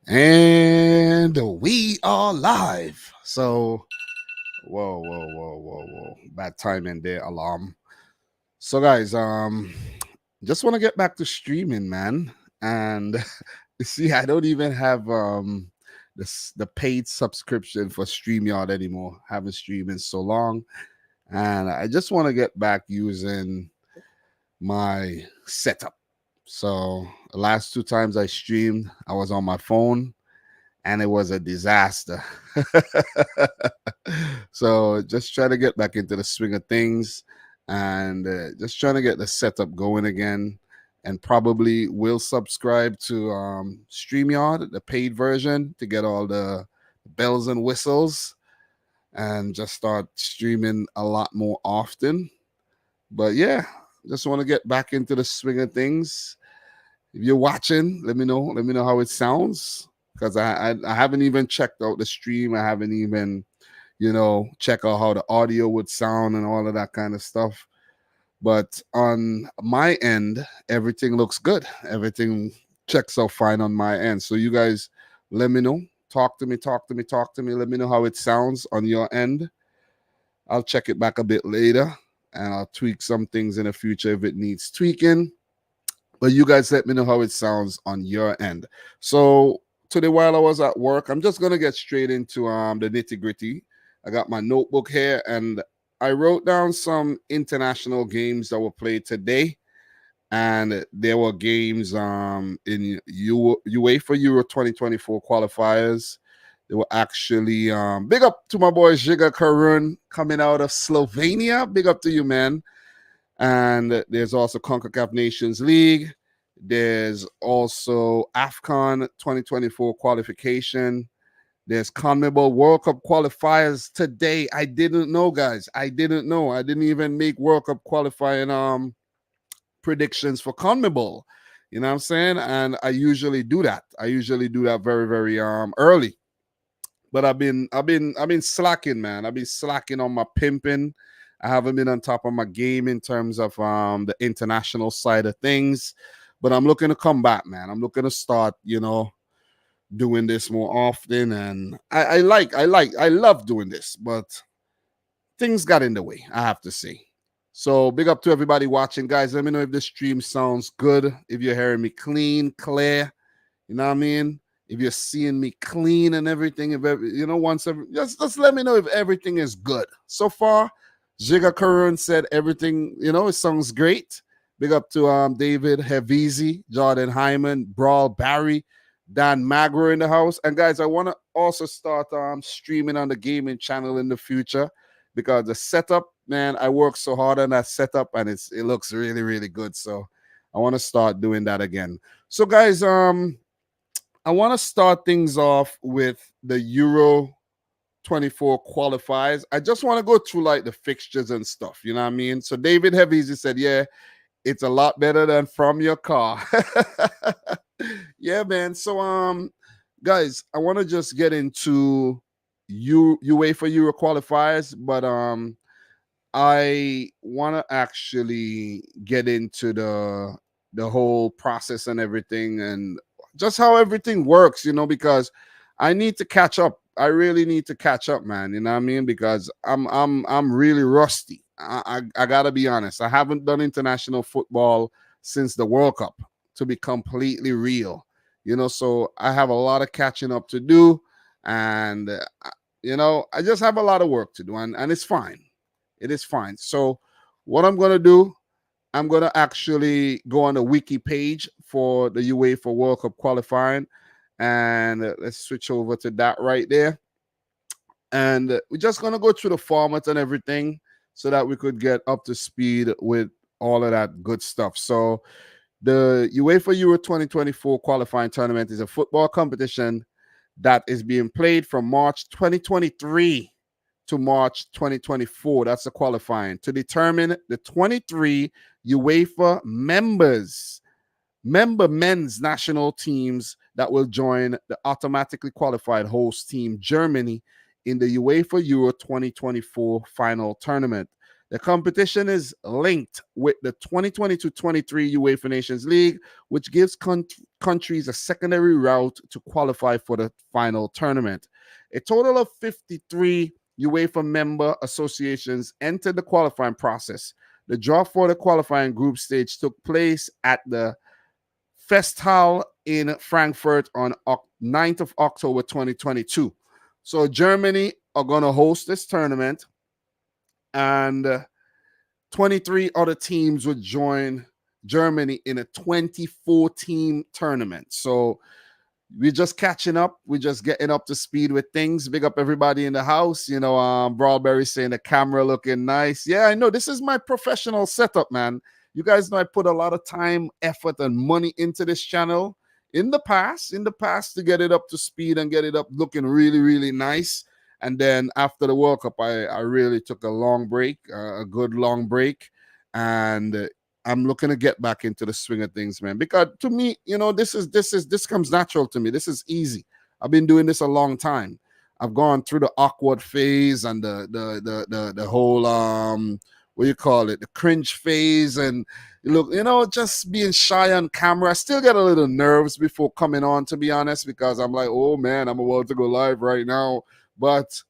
And we are live. So, whoa. Bad timing there, alarm. So, guys, just want to get back to streaming, man. And you see, I don't even have the paid subscription for StreamYard anymore. Haven't streamed in so long. And I just want to get back using my setup. So, the last two times I streamed, I was on my phone and it was a disaster. So just try to get back into the swing of things and just trying to get the setup going again. And probably will subscribe to StreamYard, the paid version, to get all the bells and whistles and just start streaming a lot more often. But yeah, just want to get back into the swing of things. If you're watching, let me know. Let me know how it sounds because I haven't even checked out the stream. I haven't even check out how the audio would sound and all of that kind of stuff. But on my end, everything looks good. Everything checks out fine on my end. So you guys, let me know. Talk to me. Let me know how it sounds on your end. I'll check it back a bit later and I'll tweak some things in the future if it needs tweaking. But you guys let me know how it sounds on your end. So today while I was at work, I'm just gonna get straight into the nitty-gritty. I got my notebook here and I wrote down some international games that were played today. And there were games in UEFA Euro 2024 qualifiers. They were actually big up to my boy Žiga Karun coming out of Slovenia. Big up to you, man. And there's also CONCACAF Nations League. There's also AFCON 2024 qualification. There's CONMEBOL World Cup qualifiers today. I didn't know, guys. I didn't know. I didn't even make World Cup qualifying predictions for CONMEBOL. You know what I'm saying? And I usually do that. I usually do that very, very early. But I've been slacking, man. I've been slacking on my pimping. I haven't been on top of my game in terms of the international side of things. But I'm looking to come back, man. I'm looking to start, doing this more often. And I love doing this, but things got in the way, I have to say. So big up to everybody watching, guys. Let me know if the stream sounds good. If you're hearing me clean, clear, you know what I mean? If you're seeing me clean and everything, just let me know if everything is good. So far, Jiga Karun said everything, it sounds great. Big up to David Hevizi, Jordan Hyman, Brawl Barry, Dan Magro in the house. And guys, I want to also start streaming on the gaming channel in the future because the setup, man, I work so hard on that setup and it looks really, really good. So I want to start doing that again. So guys, I want to start things off with the Euro 24 qualifiers. I just want to go through like the fixtures and stuff. You know what I mean? So David Heavies said, yeah, it's a lot better than from your car. Yeah, man. So guys, I want to just get into UEFA Euro qualifiers, but I want to actually get into the whole process and everything and just how everything works, because I need to catch up. I really need to catch up, man. You know what I mean? Because I'm really rusty. I gotta be honest. I haven't done international football since the World Cup, to be completely real. So I have a lot of catching up to do, and I just have a lot of work to do, and it's fine. It is fine. So what I'm gonna do, I'm going to actually go on the wiki page for the UEFA World Cup qualifying. And let's switch over to that right there. And we're just going to go through the format and everything so that we could get up to speed with all of that good stuff. So the UEFA Euro 2024 qualifying tournament is a football competition that is being played from March 2023 to March 2024. That's the qualifying to determine the 23 UEFA member men's national teams that will join the automatically qualified host team Germany in the UEFA Euro 2024 final tournament. The competition is linked with the 2022-23 UEFA Nations League, which gives countries a secondary route to qualify for the final tournament. A total of 53 UEFA member associations entered the qualifying process. The draw for the qualifying group stage took place at the Festhal in Frankfurt on 9th of October 2022. So Germany are going to host this tournament, and 23 other teams would join Germany in a 24-team tournament. So we're just catching up. We're just getting up to speed with things. Big up everybody in the house. Brawlberry saying the camera looking nice. Yeah, I know. This is my professional setup, man. You guys know I put a lot of time, effort, and money into this channel in the past to get it up to speed and get it up looking really, really nice. And then after the World Cup, I really took a long break, a good long break. And I'm looking to get back into the swing of things, man. Because to me, this comes natural to me. This is easy. I've been doing this a long time. I've gone through the awkward phase and the whole what you call it, the cringe phase, and look, just being shy on camera. I still get a little nerves before coming on, to be honest, because I'm like, oh man, I'm about to go live right now. But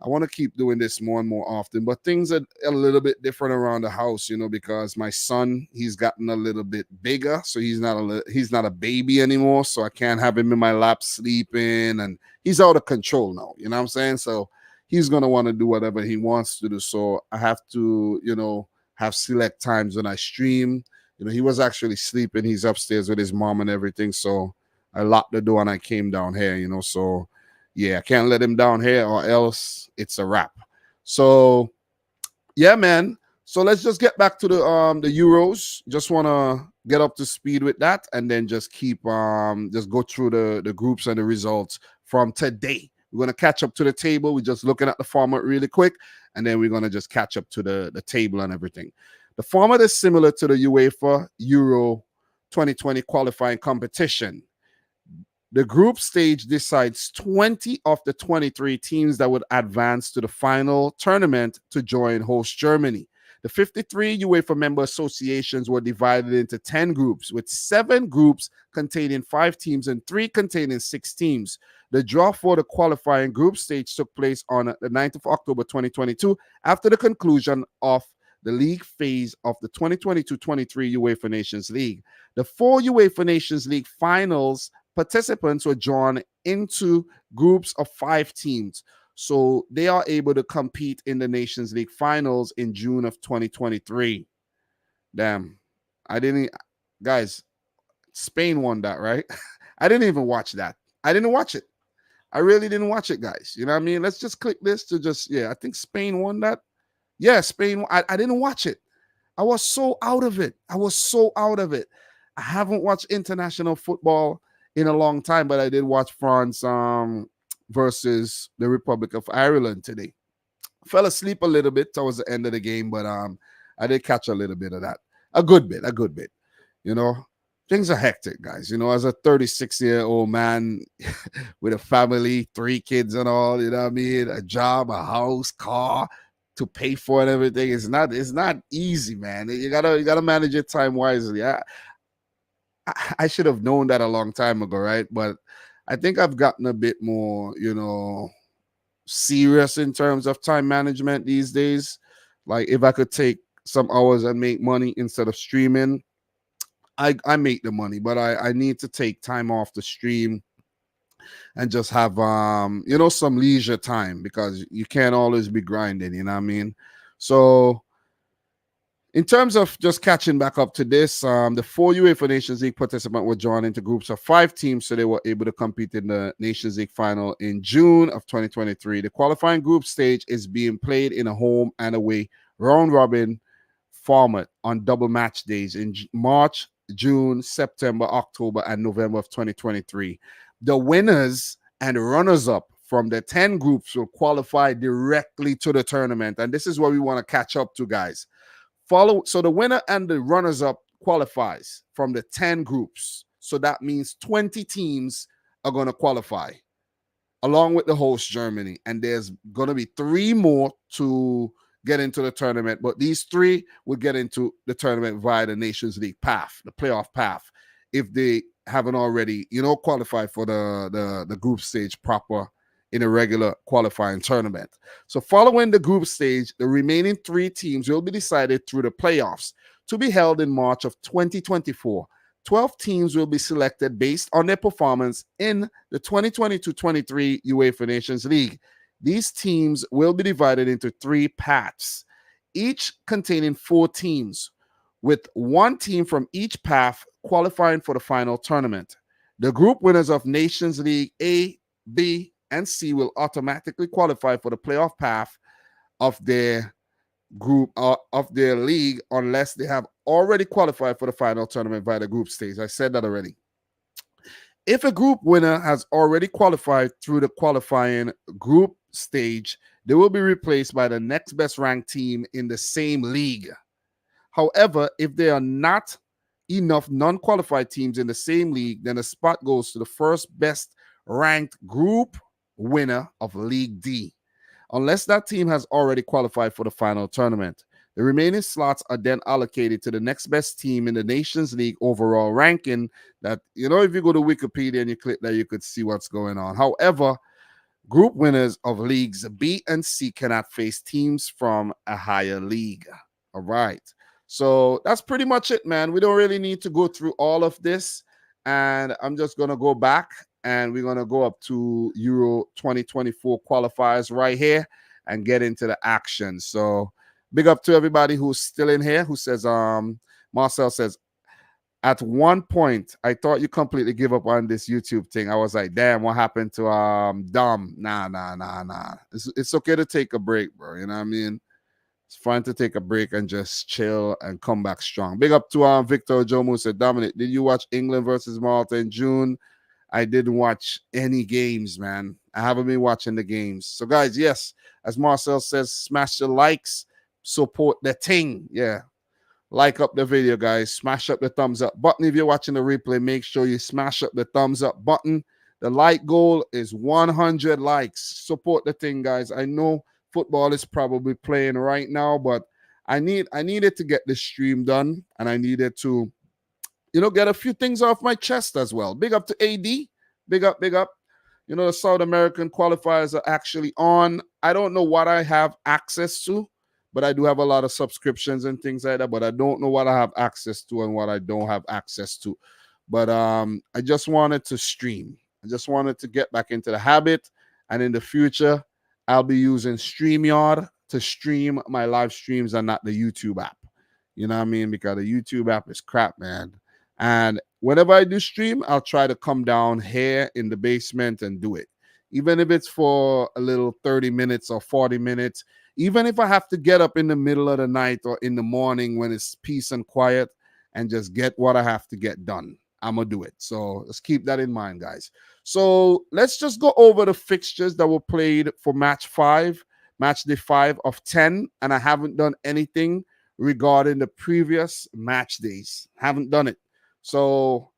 I want to keep doing this more and more often, but things are a little bit different around the house, because my son, he's gotten a little bit bigger, so he's not a baby anymore, so I can't have him in my lap sleeping, and he's out of control now, you know what I'm saying? So he's going to want to do whatever he wants to do, so I have to, have select times when I stream. He was actually sleeping. He's upstairs with his mom and everything, so I locked the door and I came down here, so yeah, I can't let him down here or else it's a wrap. So, yeah, man. So let's just get back to the Euros. Just want to get up to speed with that and then just keep just go through the groups and the results from today. We're going to catch up to the table. We're just looking at the format really quick, and then we're going to just catch up to the table and everything. The format is similar to the UEFA Euro 2020 qualifying competition. The group stage decides 20 of the 23 teams that would advance to the final tournament to join host Germany. The 53 UEFA member associations were divided into 10 groups, with 7 groups containing 5 teams and 3 containing 6 teams. The draw for the qualifying group stage took place on the 9th of October 2022 after the conclusion of the league phase of the 2022-23 UEFA Nations League. The 4 UEFA Nations League finals participants were drawn into groups of 5 teams, so they are able to compete in the Nations League finals in June of 2023. Damn, guys, Spain won that, right? I didn't even watch that. I didn't watch it. I really didn't watch it, guys. You know what I mean? Let's just click this to I think Spain won that. Yeah, Spain. I didn't watch it. I was so out of it. I haven't watched international football in a long time, but I did watch France versus the Republic of Ireland today. Fell asleep a little bit towards the end of the game, but I did catch a little bit of that. A good bit. Things are hectic, guys. As a 36-year-old man with a family, 3 kids and all, you know what I mean? A job, a house, car to pay for and everything. It's not easy, man. You gotta manage your time wisely. I should have known that a long time ago, right? But I think I've gotten a bit more, serious in terms of time management these days. Like if I could take some hours and make money instead of streaming, I make the money, but I need to take time off the stream and just have some leisure time, because you can't always be grinding, you know what I mean? So in terms of just catching back up to this, the 4 UEFA Nations League participants were drawn into groups of 5 teams, so they were able to compete in the Nations League final in June of 2023. The qualifying group stage is being played in a home and away round-robin format on double match days in March, June, September, October, and November of 2023. The winners and runners-up from the 10 groups will qualify directly to the tournament, and this is what we want to catch up to, guys. So the winner and the runners-up qualifies from the 10 groups. So that means 20 teams are going to qualify along with the host Germany. And there's going to be 3 more to get into the tournament, but these 3 will get into the tournament via the Nations League path, the playoff path, if they haven't already, qualified for the group stage proper in a regular qualifying tournament. So following the group stage, the remaining 3 teams will be decided through the playoffs to be held in March of 2024. 12 teams will be selected based on their performance in the 2022-23 UEFA Nations League. These teams will be divided into 3 paths, each containing 4 teams, with 1 team from each path qualifying for the final tournament. The group winners of Nations League A, B, and C will automatically qualify for the playoff path of their group of their league unless they have already qualified for the final tournament via the group stage. I said that already. If a group winner has already qualified through the qualifying group stage, they will be replaced by the next best ranked team in the same league. However, if there are not enough non-qualified teams in the same league, then the spot goes to the first best ranked group winner of League D, unless that team has already qualified for the final tournament. The remaining slots are then allocated to the next best team in the Nations League overall ranking. That, if you go to Wikipedia and you click there, you could see what's going on. However, group winners of leagues B and C cannot face teams from a higher league. All right. So that's pretty much it, man. We don't really need to go through all of this. And I'm just going to go back and we're going to go up to Euro 2024 qualifiers right here and get into the action. So big up to everybody who's still in here, who says, Marcel says, at one point, I thought you completely give up on this YouTube thing. I was like, damn, what happened to Dom? Nah. It's okay to take a break, bro. You know what I mean? It's fine to take a break and just chill and come back strong. Big up to Victor Jomo said, Dominic, did you watch England versus Malta in June? I didn't watch any games, man. I haven't been watching the games. So, guys, yes, as Marcel says, smash the likes, support the thing. Yeah. Like up the video, guys. Smash up the thumbs up button. If you're watching the replay, make sure you smash up the thumbs up button. The like goal is 100 likes. Support the thing, guys. I know football is probably playing right now, but I needed to get this stream done, and I needed to, get a few things off my chest as well. Big up to AD. Big up. The South American qualifiers are actually on. I don't know what I have access to, but I do have a lot of subscriptions and things like that, but I don't know what I have access to and what I don't have access to. But I just wanted to stream. I just wanted to get back into the habit, and in the future, I'll be using StreamYard to stream my live streams and not the YouTube app. You know what I mean? Because the YouTube app is crap, man. And whenever I do stream, I'll try to come down here in the basement and do it. Even if it's for a little 30 minutes or 40 minutes, even if I have to get up in the middle of the night or in the morning when it's peace and quiet and just get what I have to get done, I'm going to do it. So let's keep that in mind, guys. So let's just go over the fixtures that were played for match day 5 of 10. And I haven't done anything regarding the previous match days. Haven't done it. So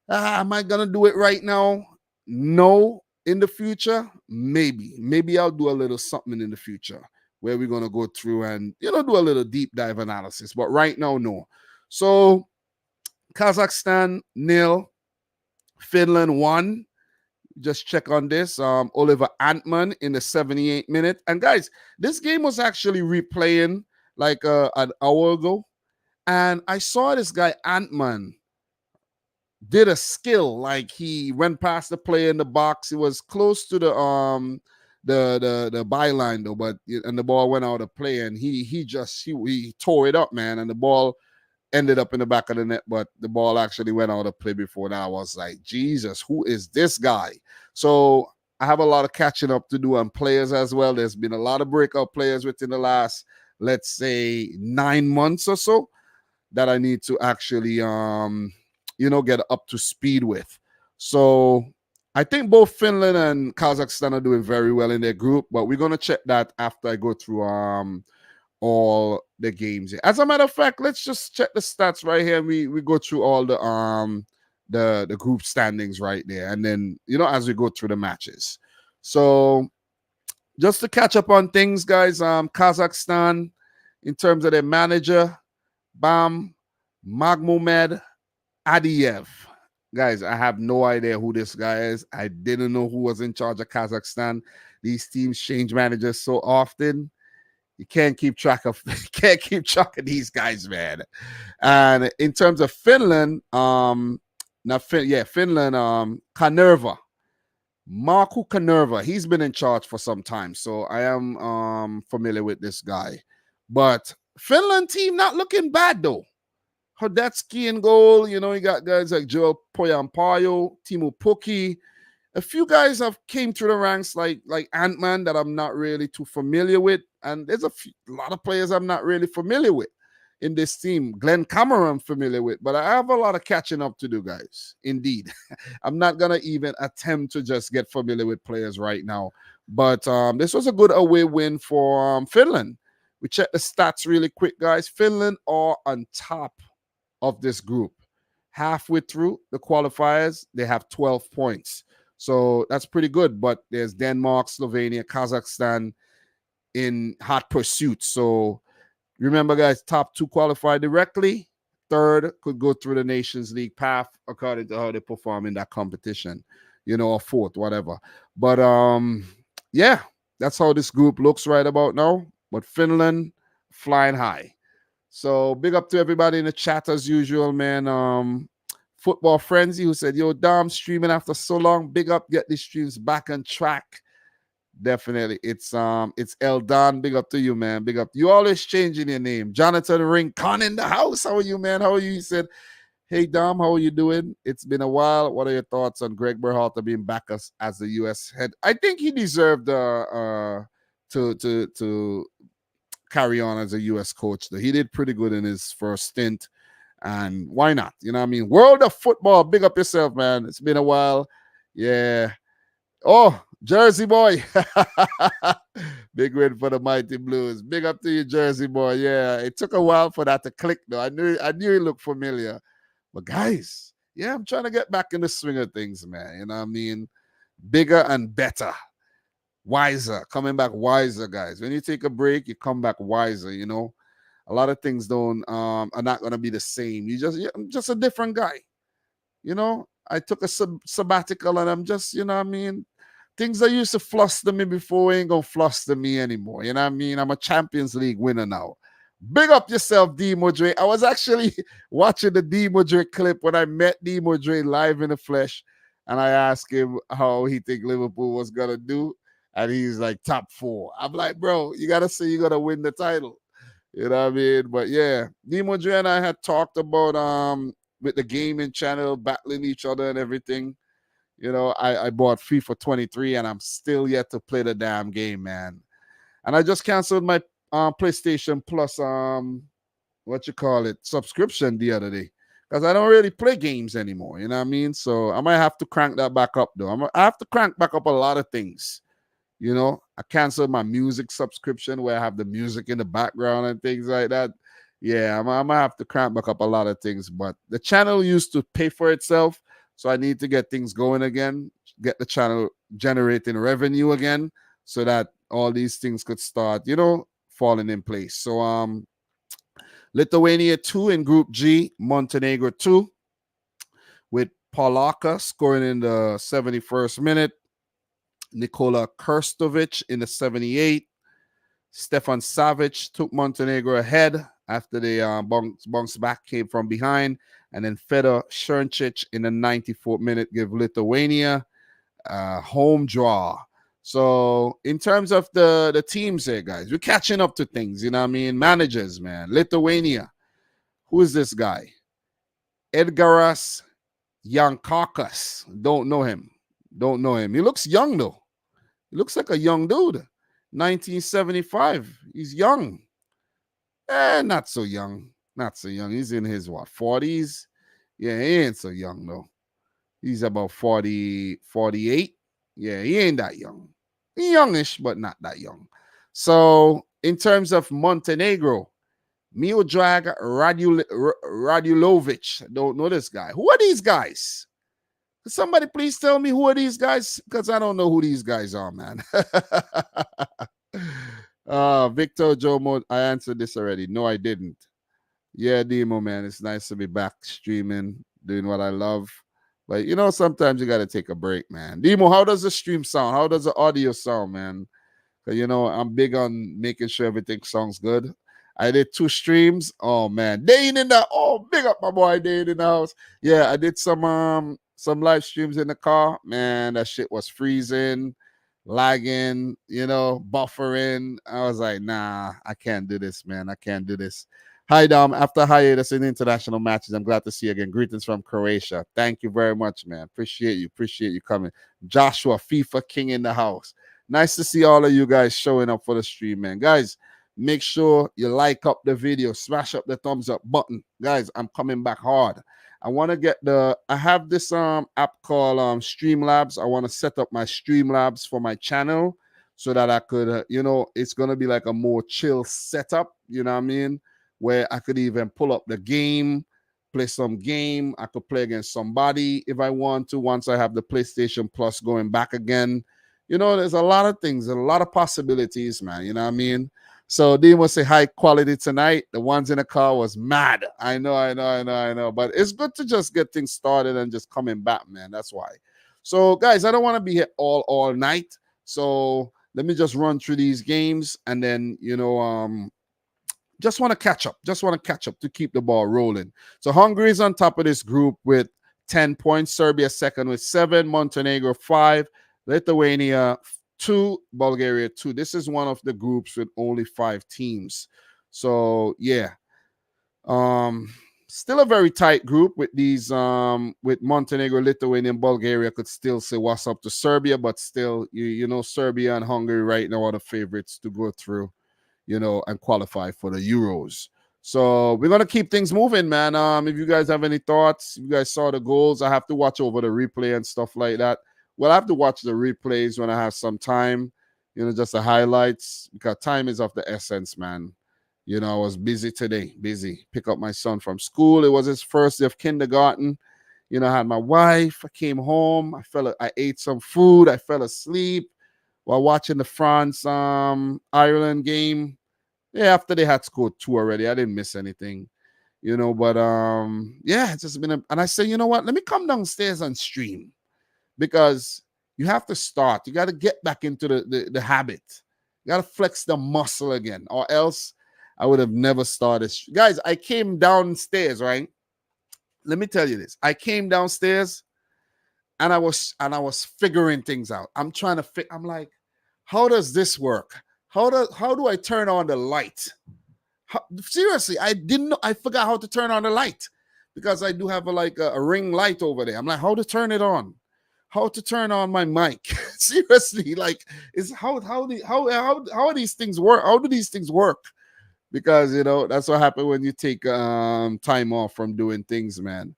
am I going to do it right now? No. In the future, maybe I'll do a little something in the future where we're going to go through and, do a little deep dive analysis. But right now, no. So Kazakhstan 0, Finland 1. Just check on this. Oliver Antman in the 78th minute. And guys, this game was actually replaying like an hour ago. And I saw this guy Antman did a skill, like he went past the player in the box. It was close to the byline though, but and the ball went out of play, and he tore it up, man, and the ball ended up in the back of the net, but the ball actually went out of play before that. I was like, Jesus, who is this guy? So I have a lot of catching up to do on players as well. There's been a lot of breakout players within the last, let's say, 9 months or so that I need to actually get up to speed with. So I think both Finland and Kazakhstan are doing very well in their group, but we're going to check that after I go through all the games. As a matter of fact, let's just check the stats right here. We go through all the group standings right there, and then as we go through the matches. So just to catch up on things, guys. Kazakhstan, in terms of their manager, Bam Magmomed Adiev. Guys, I have no idea who this guy is. I didn't know who was in charge of Kazakhstan. These teams change managers so often. You can't keep track of these guys, man. And in terms of Finland, Finland, Kanerva. Markku Kanerva, he's been in charge for some time, so I am familiar with this guy. But Finland team not looking bad though. Hodetsky in goal, you know, you got guys like Joel Poyampayo, Timo Pukki. A few guys have came through the ranks like Ant-Man that I'm not really too familiar with. And there's a lot of players I'm not really familiar with in this team. Glenn Cameron I'm familiar with, but I have a lot of catching up to do, guys. Indeed. I'm not going to even attempt to just get familiar with players right now. But this was a good away win for Finland. We check the stats really quick, guys. Finland are on top of this group. Halfway through the qualifiers, they have 12 points. So that's pretty good. But there's Denmark, Slovenia, Kazakhstan in hot pursuit. So remember, guys, top 2 qualify directly. Third could go through the Nations League path according to how they perform in that competition, you know, or fourth, whatever. But yeah, that's how this group looks right about now. But Finland flying high. So big up to everybody in the chat as usual, man. Football Frenzy who said, yo, Dom, streaming after so long. Big up, get these streams back on track. Definitely. It's Eldon. Big up to you, man. Big up. You always changing your name. Jonathan Rincon in the house. How are you, man? How are you? He said, hey, Dom, how are you doing? It's been a while. What are your thoughts on Greg Berhalter being back as the U.S. head? I think he deserved to carry on as a U.S. coach. Though. He did pretty good in his first stint. And why not? You know what I mean? World of football. Big up yourself, man. It's been a while. Yeah. Oh, Jersey boy. Big win for the Mighty Blues. Big up to you, Jersey boy. Yeah, it took a while for that to click, though. I knew it looked familiar. But guys, yeah, I'm trying to get back in the swing of things, man. You know what I mean? Bigger and better. Wiser. Coming back wiser, guys. When you take a break, you come back wiser, you know? A lot of things are not going to be the same. I'm just a different guy. You know? I took a sabbatical and I'm just, you know what I mean? Things that used to fluster me before ain't going to fluster me anymore. You know what I mean? I'm a Champions League winner now. Big up yourself, D. Modre. I was actually watching the D. Modre clip when I met D. Modre live in the flesh. And I asked him how he think Liverpool was going to do. And he's like, top 4. I'm like, bro, you got to say you're going to win the title. You know what I mean? But yeah, D. Modre and I had talked about with the gaming channel, battling each other and everything. You know, I bought FIFA 23 and I'm still yet to play the damn game, man. And I just canceled my PlayStation Plus, subscription the other day. Because I don't really play games anymore, you know what I mean? So I might have to crank that back up, though. I have to crank back up a lot of things. You know, I canceled my music subscription where I have the music in the background and things like that. Yeah, I'm going to have to crank back up a lot of things. But the channel used to pay for itself. So I need to get things going again, get the channel generating revenue again so that all these things could start, you know, falling in place. So Lithuania 2 in Group G, Montenegro 2 with Polaka scoring in the 71st minute. Nikola Krstovic in the 78th. Stefan Savic took Montenegro ahead after they bounced back, came from behind. And then Fedor Šernčić in the 94th minute give Lithuania a home draw. So in terms of the teams here, guys, we're catching up to things. You know what I mean? Managers, man. Lithuania. Who is this guy? Edgaras Jankakas. Don't know him. He looks young, though. He looks like a young dude. 1975. He's young. Not so young. He's in his, 40s? Yeah, he ain't so young, though. He's about 40, 48. Yeah, he ain't that young. He's youngish, but not that young. So, in terms of Montenegro, Miodrag Radulovic. Don't know this guy. Who are these guys? Somebody please tell me who are these guys? Because I don't know who these guys are, man. Victor Jomo, I answered this already. No, I didn't. Yeah, Demo, man. It's nice to be back streaming, doing what I love. But sometimes you gotta take a break, man. Demo, how does the stream sound? How does the audio sound, man? 'Cause, I'm big on making sure everything sounds good. I did 2 streams. Oh man, Dane in the big up my boy Dane in the house. Yeah, I did some live streams in the car. Man, that shit was freezing, lagging, buffering. I was like, nah, I can't do this, man. I can't do this. Hi, Dom. After hiatus in international matches, I'm glad to see you again. Greetings from Croatia. Thank you very much, man. Appreciate you. Appreciate you coming. Joshua, FIFA King in the house. Nice to see all of you guys showing up for the stream, man. Guys, make sure you like up the video, smash up the thumbs up button. Guys, I'm coming back hard. I want to get I have this app called Streamlabs. I want to set up my Streamlabs for my channel so that I could, it's going to be like a more chill setup, you know what I mean? Where I could even pull up the game, play some game. I could play against somebody if I want to once I have the PlayStation Plus going back again. There's a lot of things, a lot of possibilities, man. You know what I mean? So Dean will say high quality tonight. The ones in the car was mad. I know. But it's good to just get things started and just coming back, man. That's why. So, guys, I don't want to be here all night. So let me just run through these games and then, just want to catch up. Just want to catch up to keep the ball rolling. So Hungary is on top of this group with 10 points. Serbia second with 7. Montenegro 5. Lithuania 2. Bulgaria 2. This is one of the groups with only 5 teams. So yeah. Still a very tight group with these with Montenegro, Lithuania, and Bulgaria could still say what's up to Serbia, but still Serbia and Hungary right now are the favorites to go through, and qualify for the Euros. So we're gonna keep things moving, man. If you guys have any thoughts, if you guys saw the goals, I have to watch over the replay and stuff like that. Well, I have to watch the replays when I have some time, just the highlights, because time is of the essence, man. I was busy today, busy. Pick up my son from school. It was his first day of kindergarten. I had my wife. I came home. I ate some food. I fell asleep while watching the France Ireland game. Yeah, after they had scored 2 already, I didn't miss anything, But yeah, it's just been and I said, you know what? Let me come downstairs and stream because you have to start. You got to get back into the habit. You got to flex the muscle again, or else I would have never started. Guys, I came downstairs, right? Let me tell you this. I came downstairs and I was figuring things out. I'm trying to I'm like, how does this work? How do I turn on the light? Seriously, I forgot how to turn on the light because I do have a ring light over there. I'm like, how to turn it on? How to turn on my mic? Seriously, how are these things work? How do these things work? Because that's what happens when you take time off from doing things, man.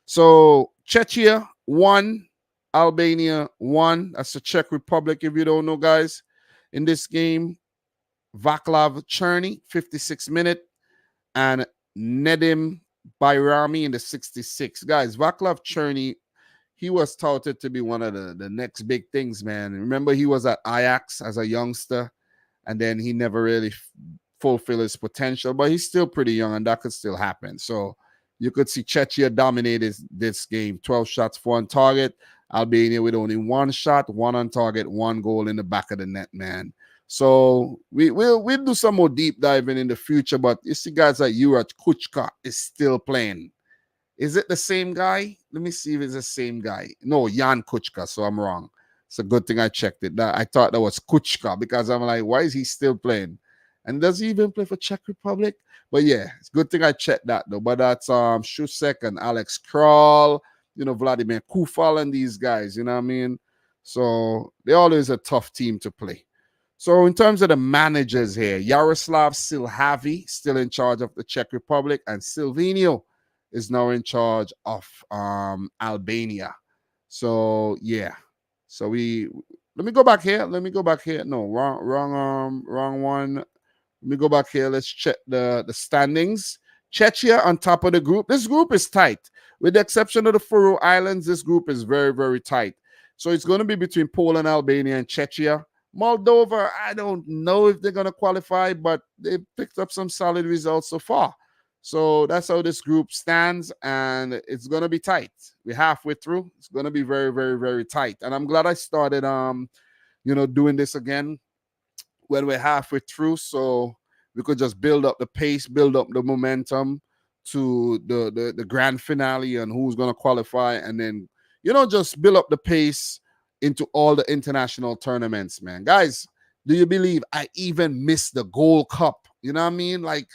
So Czechia 1, Albania 1. That's the Czech Republic, if you don't know, guys. In this game, Vaclav Cherny, 56th minute, and Nedim Bayrami in the 66th. Guys, Vaclav Cherny, he was touted to be one of the next big things, man. Remember, he was at Ajax as a youngster, and then he never really fulfill his potential, but he's still pretty young and that could still happen. So you could see Czechia dominated this game. 12 shots, 4 on target. Albania with only 1 shot, 1 on target, 1 goal in the back of the net, man. So we'll do some more deep diving in the future, but you see guys like Juraj Kučka is still playing. Is it the same guy? Let me see if it's the same guy. No, Jan Kučka, so I'm wrong. It's a good thing I checked it. I thought that was Kučka because I'm like, why is he still playing? And does he even play for Czech Republic? But yeah, it's a good thing I checked that though. But that's Shusek and Alex Kral, Vladimir Kufal and these guys, you know what I mean? So they're always a tough team to play. So in terms of the managers here, Yaroslav Silhavi still in charge of the Czech Republic, and Silvino is now in charge of Albania. So yeah. So let me go back here. No, wrong one. Let me go back here. Let's check the standings. Czechia on top of the group. This group is tight. With the exception of the Faroe Islands, this group is very, very tight. So it's going to be between Poland, Albania, and Czechia. Moldova, I don't know if they're going to qualify, but they picked up some solid results so far. So that's how this group stands, and it's going to be tight. We're halfway through. It's going to be very, very, very tight. And I'm glad I started, doing this again when we're halfway through, so we could just build up the pace, build up the momentum to the grand finale and who's going to qualify, and then just build up the pace into all the international tournaments, man. Guys, do you believe I even missed the Gold Cup? You know what I mean? Like,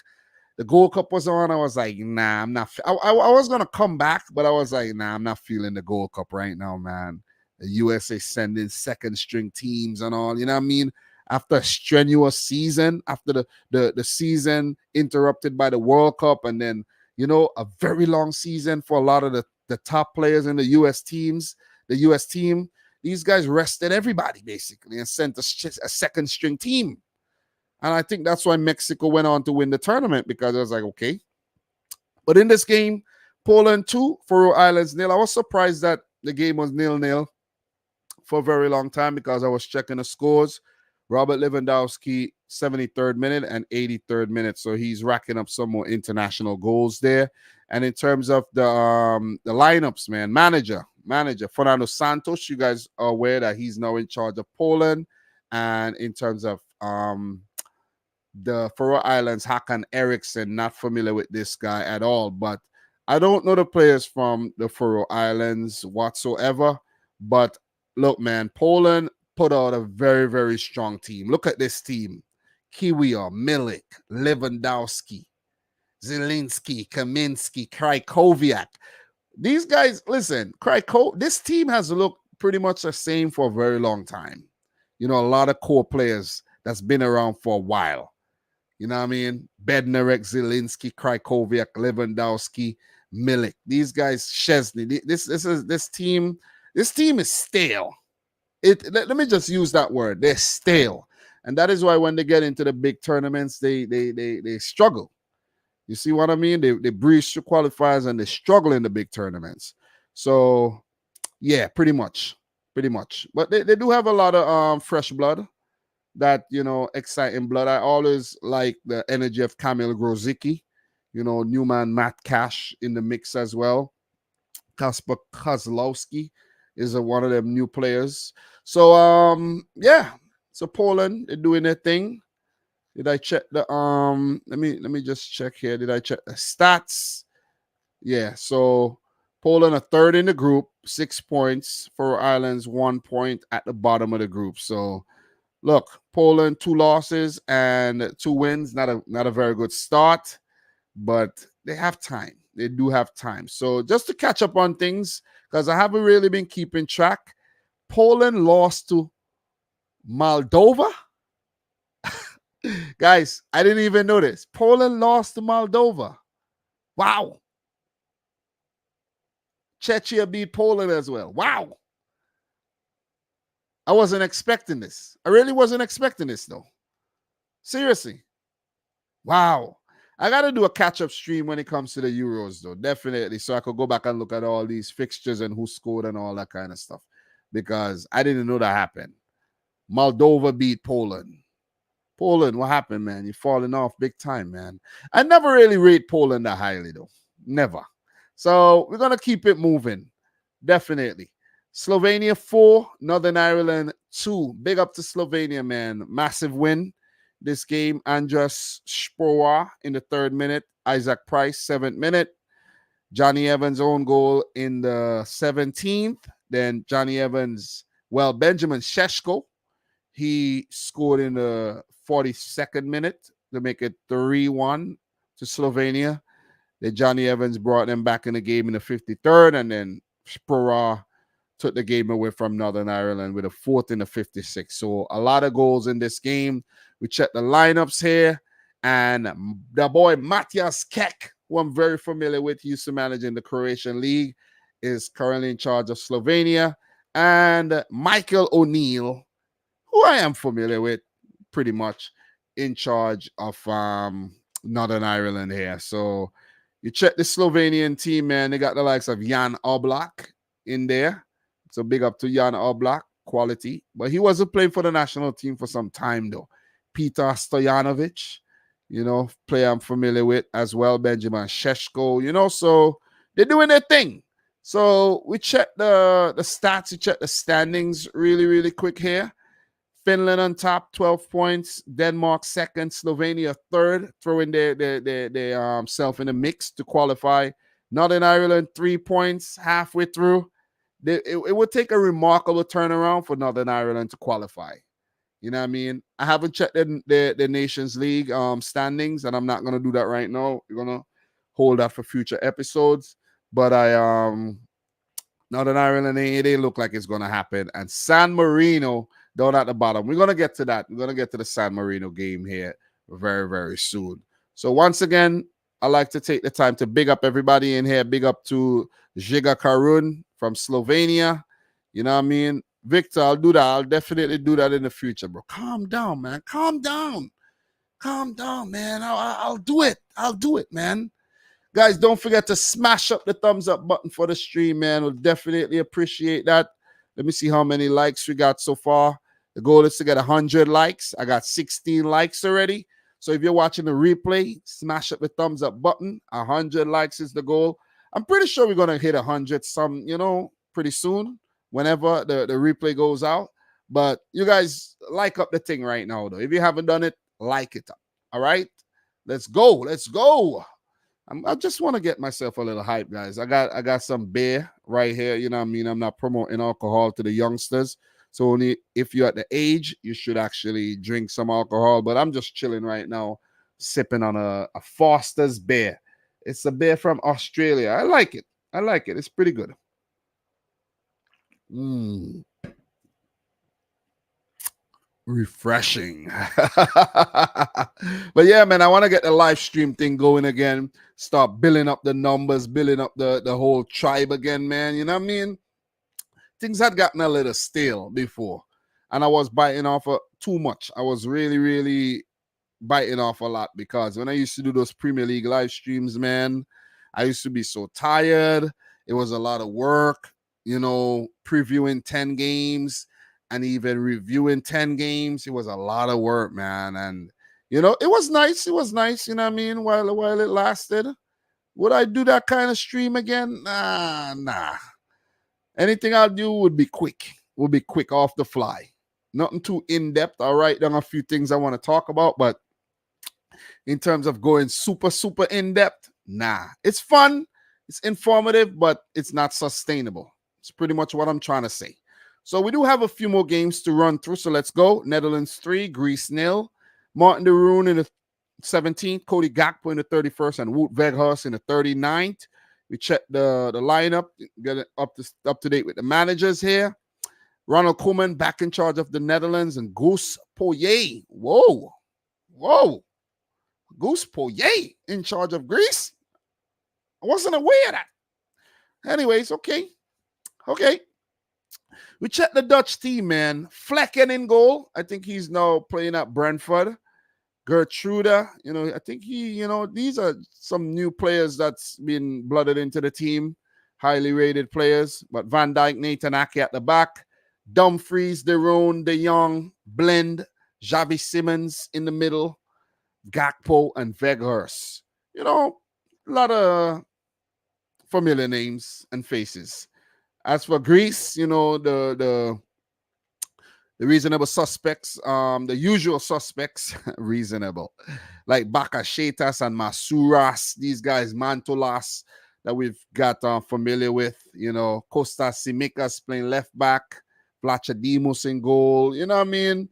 the Gold Cup was on. I was like, nah, I'm not. I was going to come back, but I was like, nah, I'm not feeling the Gold Cup right now, man. The USA sending second string teams and all, you know what I mean? After a strenuous season, after the season interrupted by the World Cup, and then, a very long season for a lot of the top players in the US teams, the US team, these guys rested everybody basically and sent a second string team. And I think that's why Mexico went on to win the tournament, because I was like, okay. But in this game, Poland 2, Faroe Islands 0. I was surprised that the game was 0-0 for a very long time, because I was checking the scores. Robert Lewandowski, 73rd minute and 83rd minute. So he's racking up some more international goals there. And in terms of the lineups, man, manager, Fernando Santos, you guys are aware that he's now in charge of Poland. And in terms of the Faroe Islands, Hakan Eriksson, not familiar with this guy at all, but I don't know the players from the Faroe Islands whatsoever. But look, man, Poland put out a very, very strong team. Look at this team. Kiwior, Milik, Lewandowski, Zielinski, Kamiński, Krychowiak. These guys, listen, this team has looked pretty much the same for a very long time. A lot of core players that's been around for a while. You know what I mean? Bednarek, Zielinski, Krychowiak, Lewandowski, Milik. These guys, Szczesny. This team is stale. Let me just use that word. They're stale. And that is why when they get into the big tournaments, they struggle. You see what I mean? They breeze through qualifiers and they struggle in the big tournaments. So, yeah, pretty much. But they do have a lot of fresh blood, that, exciting blood. I always like the energy of Kamil Grosicki, Newman Matt Cash in the mix as well. Kasper Kozlowski is one of them new players. So yeah. So Poland, they're doing their thing. Did I check the let me just check here. Did I check the stats? Yeah, so Poland a third in the group, 6 points. Faroe Islands 1 point at the bottom of the group. So look, Poland 2 losses and 2 wins. Not a very good start, but they have time. They do have time. So just to catch up on things, because I haven't really been keeping track, Poland lost to Moldova. Guys, I didn't even know this. Poland lost to Moldova. Wow. Czechia beat Poland as well. Wow. I wasn't expecting this. I really wasn't expecting this, though. Seriously. Wow. I got to do a catch-up stream when it comes to the Euros, though. Definitely. So I could go back and look at all these fixtures and who scored and all that kind of stuff. Because I didn't know that happened. Moldova beat Poland. Poland, what happened, man? You're falling off big time, man. I never really rate Poland that highly, though. Never. So we're going to keep it moving. Definitely. Slovenia 4, Northern Ireland 2. Big up to Slovenia, man. Massive win this game. Andras Šporova in the 3rd minute. Isaac Price, 7th minute. Johnny Evans' own goal in the 17th. Then Johnny Evans, Benjamin Šeško, he scored in the 42nd minute to make it 3-1 to Slovenia. Then Johnny Evans brought them back in the game in the 53rd, and then Šporova took the game away from Northern Ireland with a 4th in the 56th. So a lot of goals in this game. We checked the lineups here, and the boy Matthias Kek, who I'm very familiar with, he used to manage in the Croatian League, is currently in charge of Slovenia. And Michael O'Neill, who I am familiar with pretty much, in charge of Northern Ireland here. So You check the Slovenian team, man. They got the likes of Jan Oblak in there. So big up to Jan Oblak, quality. But he wasn't playing for the national team for some time, though. Peter Stojanovic, player I'm familiar with as well. Benjamin Sheshko, so they're doing their thing. So we check the stats, we check the standings really, really quick here. Finland on top, 12 points. Denmark second. Slovenia third, throwing their self in the mix to qualify. Northern Ireland 3 points, halfway through. It would take a remarkable turnaround for Northern Ireland to qualify. You know what I mean? I haven't checked the Nations League standings, and I'm not going to do that right now. We're going to hold that for future episodes. But Northern Ireland, they look like it's going to happen. And San Marino down at the bottom. We're going to get to that. We're going to get to the San Marino game here very, very soon. So once again, I like to take the time to big up everybody in here. Big up to Žiga Karun from Slovenia. You know what I mean? Victor, I'll do that. I'll definitely do that in the future, bro. Calm down, man. Calm down. Calm down, man. I'll do it. I'll do it, man. Guys, don't forget to smash up the thumbs up button for the stream, man. We'll definitely appreciate that. Let me see how many likes we got so far. The goal is to get 100 likes. I got 16 likes already. So if you're watching the replay, smash up the thumbs up button. 100 likes is the goal. I'm pretty sure we're going to hit 100 pretty soon, whenever the replay goes out. But you guys like up the thing right now, though. If you haven't done it, like it up. All right? Let's go. Let's go. I just want to get myself a little hype, guys. I got some beer right here. You know what I mean? I'm not promoting alcohol to the youngsters. So only if you're at the age, you should actually drink some alcohol. But I'm just chilling right now, sipping on a Foster's beer. It's a beer from Australia. I like it. I like it. It's pretty good. Refreshing. But yeah, man, I want to get the live stream thing going again. Start building up the numbers, building up the whole tribe again, man. You know what I mean? Things had gotten a little stale before, and I was biting off too much. I was really, really biting off a lot, because when I used to do those Premier League live streams, man, I used to be so tired. It was a lot of work, previewing 10 games and even reviewing 10 games. It was a lot of work, man. And, it was nice. It was nice, you know what I mean, while it lasted. Would I do that kind of stream again? Nah. Anything I'll do would be quick. Off the fly. Nothing too in-depth. I'll write down a few things I want to talk about, but in terms of going super, super in-depth, nah. It's fun. It's informative, but it's not sustainable. It's pretty much what I'm trying to say. So we do have a few more games to run through, so let's go. Netherlands 3, Greece 0. Martin de Roon in the 17th, Cody Gakpo in the 31st, and Wout Weghorst in the 39th. We check the lineup, get it up to date with the managers here. Ronald Koeman back in charge of the Netherlands, and Guus Poyet. Whoa. Guus Poyet in charge of Greece? I wasn't aware of that. Anyways, okay. We check the Dutch team, man. Vlekken in goal. I think he's now playing at Brentford. Gertruda, I think these are some new players that's been blooded into the team. Highly rated players. But Van Dijk, Nathan Ake at the back. Dumfries, De Roon, De Jong, Blend, Xavi Simons in the middle. Gakpo and Weghorst. A lot of familiar names and faces. As for Greece, the reasonable suspects, the usual suspects, reasonable, like Bakasetas and Masuras, these guys, Mantolas, that we've got familiar with, Kostas Simikas playing left back, Vlachodimos in goal, you know what I mean?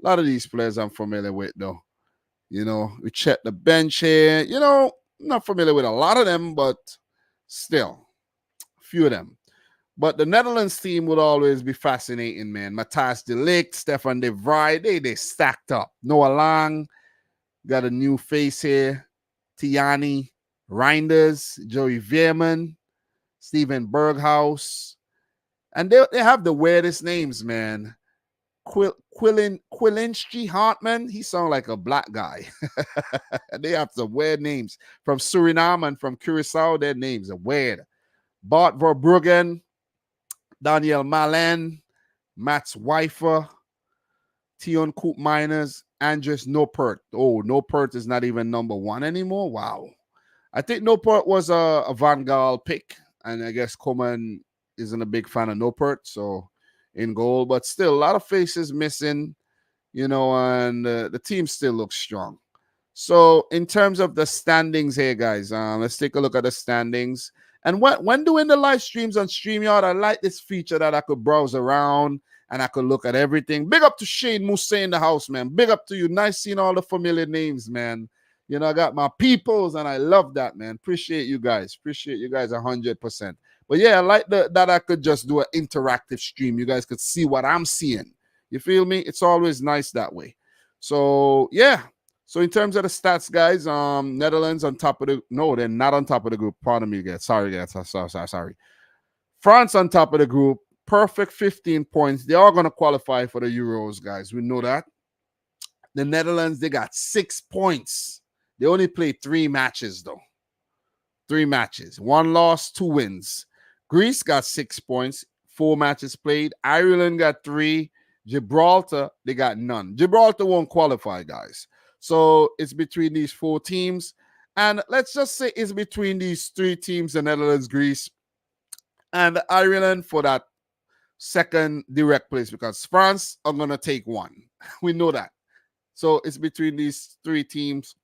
A lot of these players I'm familiar with, though. We check the bench here, I'm not familiar with a lot of them, but still, a few of them. But the Netherlands team would always be fascinating, man. Matthijs de Ligt, Stefan de Vrij, they stacked up. Noah Lang, got a new face here. Tiani Reinders, Joey Veerman, Steven Berghaus. And they have the weirdest names, man. Quilinski Hartman. He sounds like a black guy. They have some weird names. From Suriname and from Curacao, their names are weird. Bart Verbruggen, Daniel Malen, Mats Weifer, Tion Koop Miners, Andres Nopert. Oh, Nopert is not even number 1 anymore. Wow. I think Nopert was a Van Gaal pick, and I guess Coman isn't a big fan of Nopert, so in goal. But still, a lot of faces missing, and the team still looks strong. So in terms of the standings here, guys, let's take a look at the standings. And when doing the live streams on StreamYard, I like this feature that I could browse around and I could look at everything. Big up to Shane Mousse in the house, man. Big up to you. Nice seeing all the familiar names, man. I got my peoples, and I love that, man. Appreciate you guys. 100%. But yeah, I like that I could just do an interactive stream. You guys could see what I'm seeing. You feel me? It's always nice that way. So yeah. So in terms of the stats, guys, Netherlands on top of they're not on top of the group. Pardon me, guys. Sorry, guys. Sorry. France on top of the group. Perfect 15 points. They're all going to qualify for the Euros, guys. We know that. The Netherlands, they got 6 points. They only played 3 matches, though. 3 matches. 1 loss, 2 wins. Greece got 6 points. 4 matches played. Ireland got 3. Gibraltar, they got none. Gibraltar won't qualify, guys. So it's between these 4 teams. And let's just say it's between these 3 teams, the Netherlands, Greece, and Ireland for that second direct place, because France are going to take 1. We know that. So it's between these 3 teams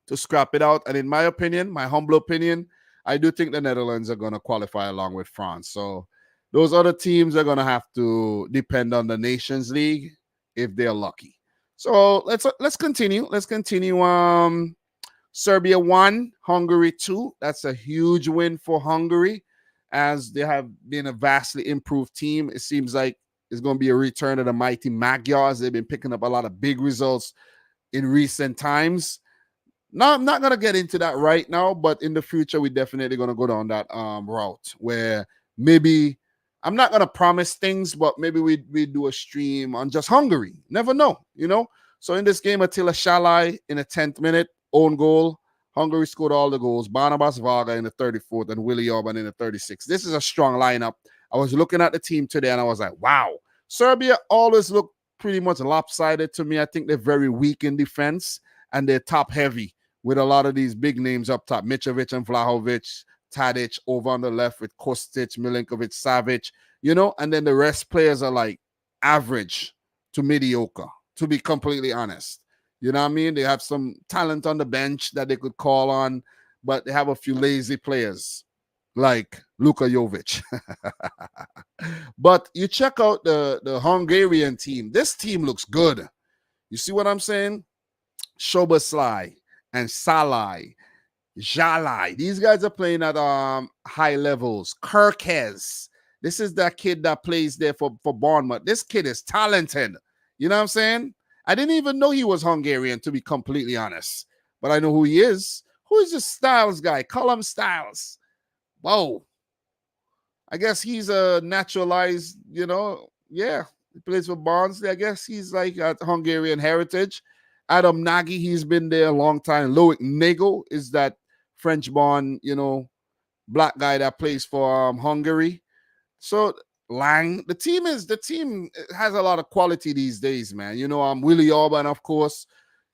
to scrap it out. And in my opinion, my humble opinion, I do think the Netherlands are going to qualify along with France. So those other teams are going to have to depend on the Nations League if they're lucky. So let's continue. Serbia 1, Hungary 2. That's a huge win for Hungary, as they have been a vastly improved team. It seems like it's going to be a return of the mighty Magyars. They've been picking up a lot of big results in recent times. Now, I'm not going to get into that right now, but in the future, we're definitely going to go down that route where maybe, I'm not going to promise things, but maybe we do a stream on just Hungary. Never know, So in this game, Attila Shalai in the 10th minute, own goal. Hungary scored all the goals. Barnabas Varga in the 34th and Willie Orban in the 36th. This is a strong lineup. I was looking at the team today and I was like, wow. Serbia always look pretty much lopsided to me. I think they're very weak in defense and they're top heavy with a lot of these big names up top. Mitrovic and Vlahovic, Tadic over on the left with Kostic, Milinkovic, Savic, and then the rest players are like average to mediocre, to be completely honest. You know what I mean? They have some talent on the bench that they could call on, but they have a few lazy players like Luka Jovic. But you check out the Hungarian team. This team looks good. You see what I'm saying? Szoboszlai and Salai, Jalai. These guys are playing at high levels. Kirkes. This is that kid that plays there for Bournemouth. This kid is talented. You know what I'm saying? I didn't even know he was Hungarian, to be completely honest. But I know who he is. Who is this Styles guy? Colum Styles. Whoa. I guess he's a naturalized, yeah. He plays for Barnsley. I guess he's like a Hungarian heritage. Adam Nagy, he's been there a long time. Loic Nego is that French-born, black guy that plays for Hungary. So Lang, the team has a lot of quality these days, man. Willie Orban, of course.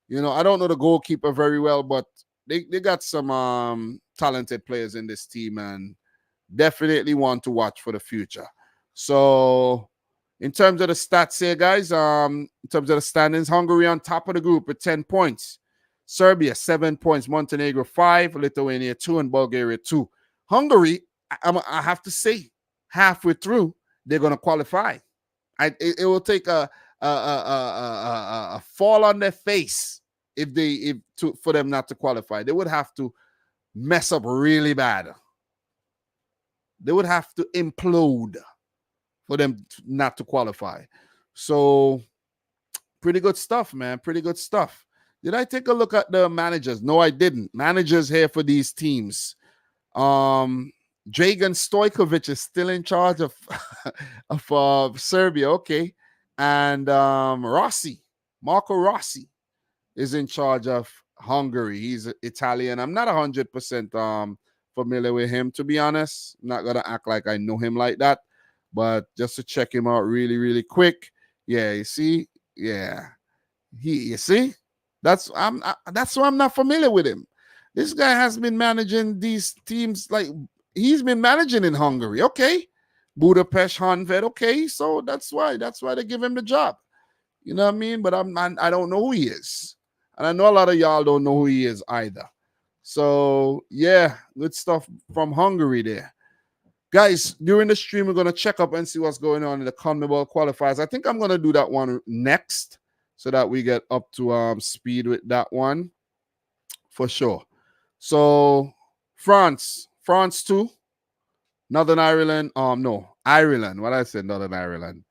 I don't know the goalkeeper very well, but they got some talented players in this team and definitely want to watch for the future. So in terms of the stats here, guys, in terms of the standings, Hungary on top of the group with 10 points. Serbia, 7 points. Montenegro, 5. Lithuania, 2. And Bulgaria, 2. Hungary, I have to say, halfway through, they're going to qualify. It will take a fall on their face for them not to qualify. They would have to mess up really bad. They would have to implode for them not to qualify. So, pretty good stuff, man. Pretty good stuff. Did I take a look at the managers? No, I didn't. Managers here for these teams. Dragan Stojkovic is still in charge of Serbia. Okay. And Marco Rossi, is in charge of Hungary. He's Italian. I'm not 100% familiar with him, to be honest. I'm not gonna act like I know him like that, but just to check him out really, really quick. Yeah, you see, yeah, you see, that's why I'm not familiar with him. This guy has been managing these teams like he's been managing in Hungary. Okay, Budapest, Honved. Okay, so that's why they give him the job. You know what I mean? But I don't know who he is. And I know a lot of y'all don't know who he is either. So, yeah, good stuff from Hungary there. Guys, during the stream, we're going to check up and see what's going on in the CONMEBOL qualifiers. I think I'm going to do that one next so that we get up to speed with that one for sure. So, France 2, Northern Ireland, no, Ireland. What I said, Northern Ireland.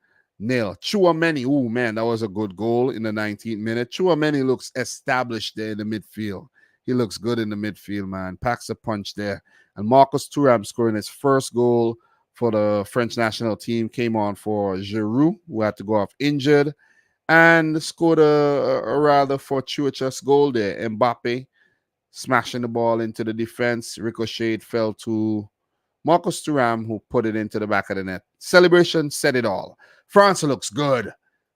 Nil. Chouameni, oh man, that was a good goal in the 19th minute. Chouameni looks established there in the midfield. He looks good in the midfield, man. Packs a punch there. And Marcus Thuram scoring his first goal for the French national team. Came on for Giroud, who had to go off injured, and scored a rather fortuitous goal there. Mbappe smashing the ball into the defense. Ricocheted, fell to Marcus Thuram, who put it into the back of the net. Celebration said it all. France looks good.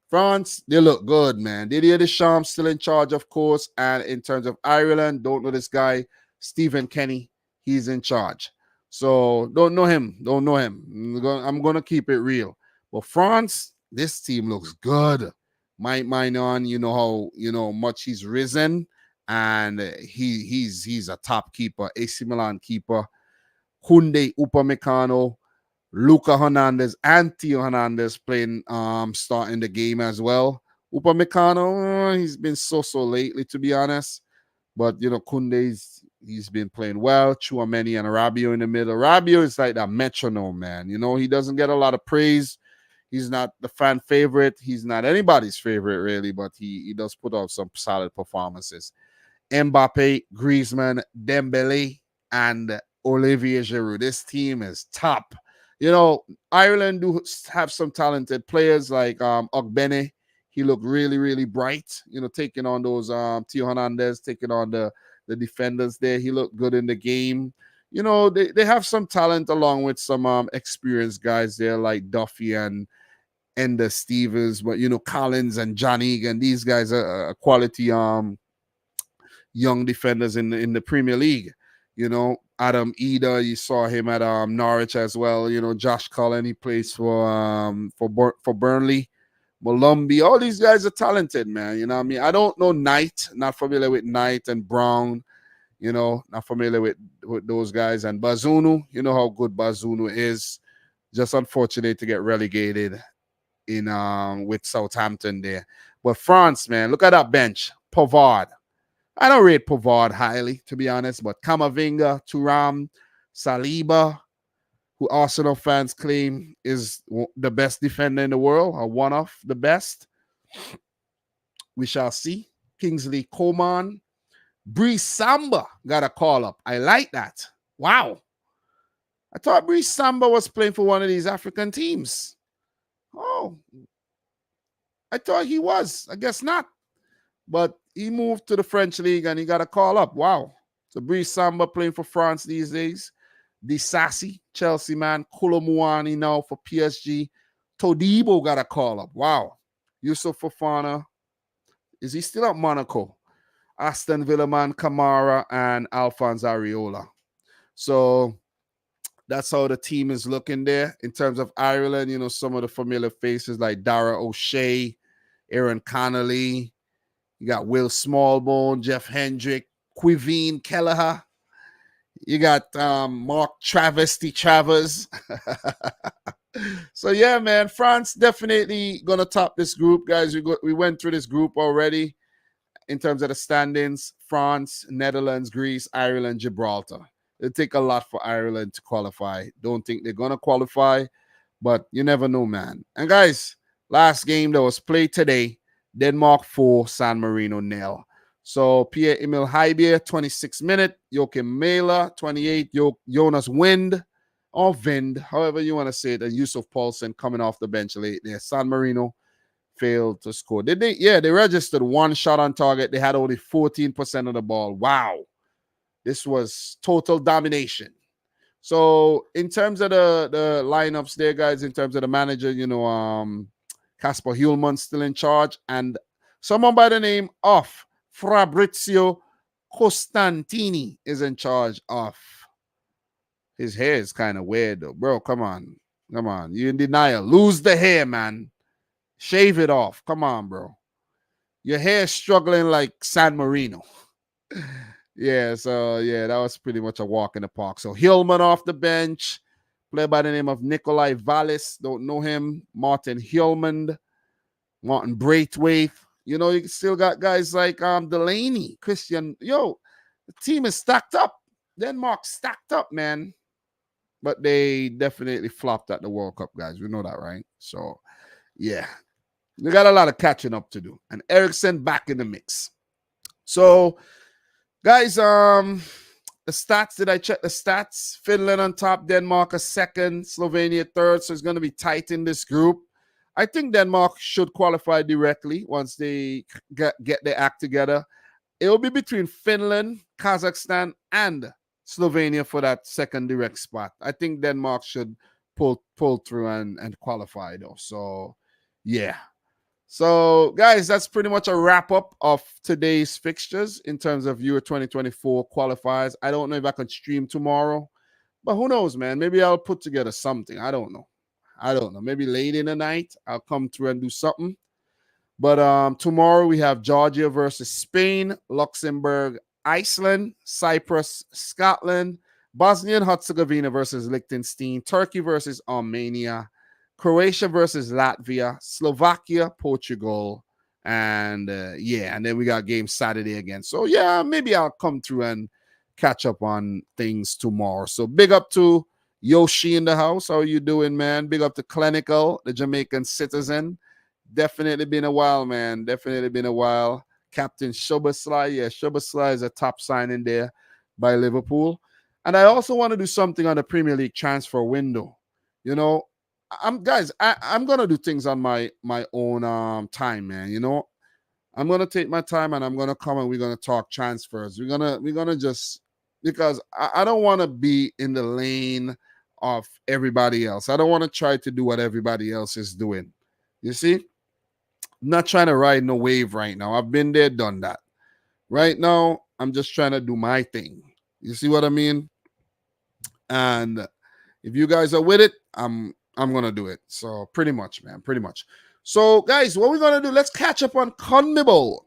France, they look good, man. Didier Deschamps still in charge, of course. And in terms of Ireland, don't know this guy, Stephen Kenny. He's in charge. So don't know him. Don't know him. I'm going to keep it real. But France, this team looks good. Mike Mignon, you know how much he's risen. And he's a top keeper, AC Milan keeper. Hyundai Upamecano, Luca Hernandez, and Theo Hernandez playing, starting the game as well. Upamecano, he's been so lately, to be honest. But, Kunde, he's been playing well. Chouameni and Rabiot in the middle. Rabiot is like that metronome, man. He doesn't get a lot of praise. He's not the fan favorite. He's not anybody's favorite, really, but he does put out some solid performances. Mbappe, Griezmann, Dembele, and Olivier Giroud. This team is top. Ireland do have some talented players like Ogbene. He looked really, really bright, taking on those Theo Hernandez, taking on the defenders there. He looked good in the game. They have some talent along with some experienced guys there like Duffy and Enda Stevens, but Collins and John Egan. These guys are quality young defenders in the Premier League. Adam Ida, you saw him at Norwich as well. Josh Cullen, he plays for Burnley. Molumby, all these guys are talented, man. You know what I mean? I don't know Knight, not familiar with Knight and Brown. Not familiar with those guys. And Bazunu, you know how good Bazunu is. Just unfortunate to get relegated in with Southampton there. But France, man, look at that bench. Pavard. I don't rate Pavard highly, to be honest, but Camavinga, Thuram, Saliba, who Arsenal fans claim is the best defender in the world, or one of the best. We shall see. Kingsley Coman. Brice Samba got a call up. I like that. Wow. I thought Brice Samba was playing for one of these African teams. Oh. I thought he was. I guess not. But he moved to the French league and he got a call up. Wow. So Brice Samba playing for France these days. Disasi, Chelsea man. Kolomuani now for PSG. Todibo got a call up. Wow. Yusuf Fofana. Is he still at Monaco? Aston Villa man, Kamara, and Alphonse Areola. So that's how the team is looking there. In terms of Ireland, some of the familiar faces like Dara O'Shea, Aaron Connolly. You got Will Smallbone, Jeff Hendrick, Quiveen Kelleher. You got Mark Travesty Travers. So, yeah, man, France definitely going to top this group, guys. We went through this group already in terms of the standings. France, Netherlands, Greece, Ireland, Gibraltar. It'll take a lot for Ireland to qualify. Don't think they're going to qualify, but you never know, man. And, guys, last game that was played today, Denmark 4, San Marino 0. So Pierre-Emile Højbjerg, 26 minute. Joachim Mæhle, 28. Jonas Wind, or Vind, however you want to say it. And Yusuf Poulsen coming off the bench late there. San Marino failed to score. Did they? Yeah, they registered one shot on target. They had only 14% of the ball. Wow. This was total domination. So in terms of the lineups there, guys, in terms of the manager, Casper Hulman still in charge, and someone by the name of Fabrizio Costantini is in charge of. His hair is kind of weird though, bro. Come on, you in denial. Lose the hair, man. Shave it off. Come on, bro. Your hair is struggling like San Marino. Yeah, so yeah, that was pretty much a walk in the park. So Hillman off the bench, player by the name of Nikolai Vallis. Don't know him. Martin Hillman, Martin Braithwaite. You still got guys like Delaney, Christian. Yo, the team is stacked up. Denmark stacked up, man. But they definitely flopped at the World Cup, guys. We know that, right? So, yeah. They got a lot of catching up to do. And Eriksson back in the mix. So, guys, the stats, did I check the stats? Finland on top, Denmark a second, Slovenia third. So, it's going to be tight in this group. I think Denmark should qualify directly once they get their act together. It will be between Finland, Kazakhstan, and Slovenia for that second direct spot. I think Denmark should pull through and qualify though. So, yeah. So, guys, that's pretty much a wrap-up of today's fixtures in terms of Euro 2024 qualifiers. I don't know if I can stream tomorrow, but who knows, man? Maybe I'll put together something. I don't know. Maybe late in the night, I'll come through and do something. But tomorrow we have Georgia versus Spain, Luxembourg, Iceland, Cyprus, Scotland, Bosnia and Herzegovina versus Liechtenstein, Turkey versus Armenia, Croatia versus Latvia, Slovakia, Portugal, and and then we got games Saturday again. So yeah, maybe I'll come through and catch up on things tomorrow. So big up to Yoshi in the house. How are you doing, man? Big up to Clinical, the Jamaican citizen. Definitely been a while, man. Definitely been a while. Captain Szoboszlai. Yeah, Szoboszlai is a top signing there by Liverpool. And I also want to do something on the Premier League transfer window. I'm gonna do things on my own time, man. I'm gonna take my time and I'm gonna come and we're gonna talk transfers. We're gonna just, because I don't want to be in the lane of everybody else. I don't want to try to do what everybody else is doing. You see? I'm not trying to ride no wave right now. I've been there, done that. Right now, I'm just trying to do my thing. You see what I mean? And if you guys are with it, I'm gonna do it. So pretty much, man, pretty much. So guys, what we're gonna do? Let's catch up on CONMEBOL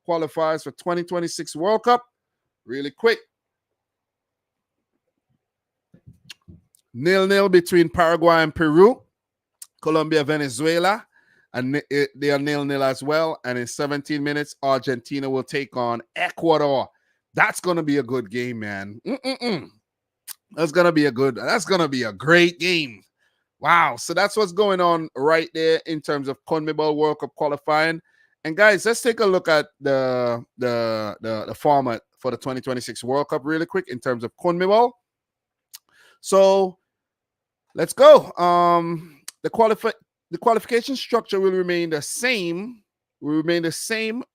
qualifiers for 2026 World Cup. Really quick. 0-0 between Paraguay and Peru. Colombia, Venezuela, and they are 0-0 as well. And in 17 minutes, Argentina will take on Ecuador. That's gonna be a good game, man. That's gonna be a great game. Wow. So that's what's going on right there in terms of CONMEBOL World Cup qualifying. And guys, let's take a look at the format for the 2026 World Cup really quick in terms of CONMEBOL. So let's go. The qualification structure will remain the same.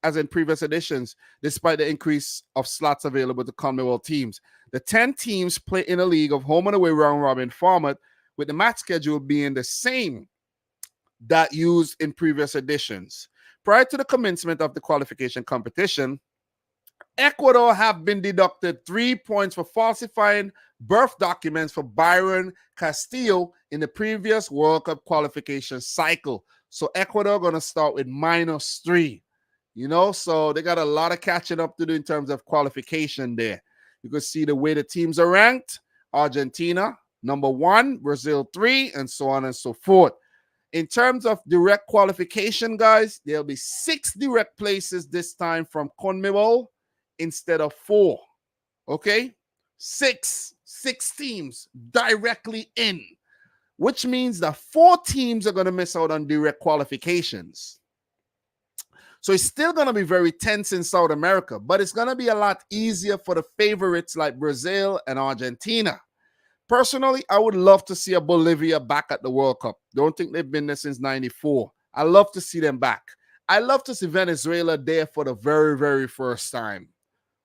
As in previous editions, despite the increase of slots available to CONMEBOL teams. The 10 teams play in a league of home and away round-robin format, with the match schedule being the same that used in previous editions. Prior to the commencement of the qualification competition, Ecuador have been deducted 3 points for falsifying birth documents for Byron Castillo in the previous World Cup qualification cycle. So Ecuador going to start with -3, so they got a lot of catching up to do in terms of qualification there. You can see the way the teams are ranked. Argentina, number 1, Brazil 3, and so on and so forth. In terms of direct qualification, guys, there'll be 6 direct places this time from CONMEBOL instead of 4. Okay? 6 teams directly in, which means that 4 teams are going to miss out on direct qualifications. So it's still going to be very tense in South America, but it's going to be a lot easier for the favorites like Brazil and Argentina, Personally, I would love to see a Bolivia back at the World Cup. Don't think they've been there since 94. I love to see them back. I love to see Venezuela there for the very, very first time.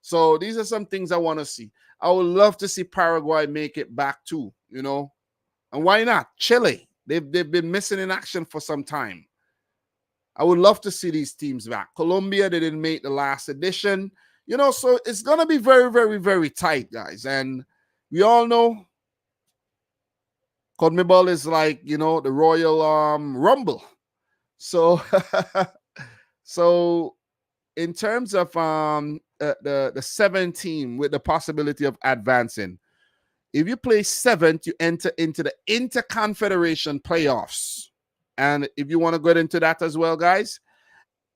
So these are some things I want to see. I would love to see Paraguay make it back too, you know. And why not? Chile. They've been missing in action for some time. I would love to see these teams back. Colombia, they didn't make the last edition. You know, so it's going to be very, very, very tight, guys. And we all know CONMEBOL is like, you know, the Royal Rumble. So, so in terms of the 7 team with the possibility of advancing, if you play 7th, you enter into the Interconfederation playoffs. And if you want to get into that as well, guys,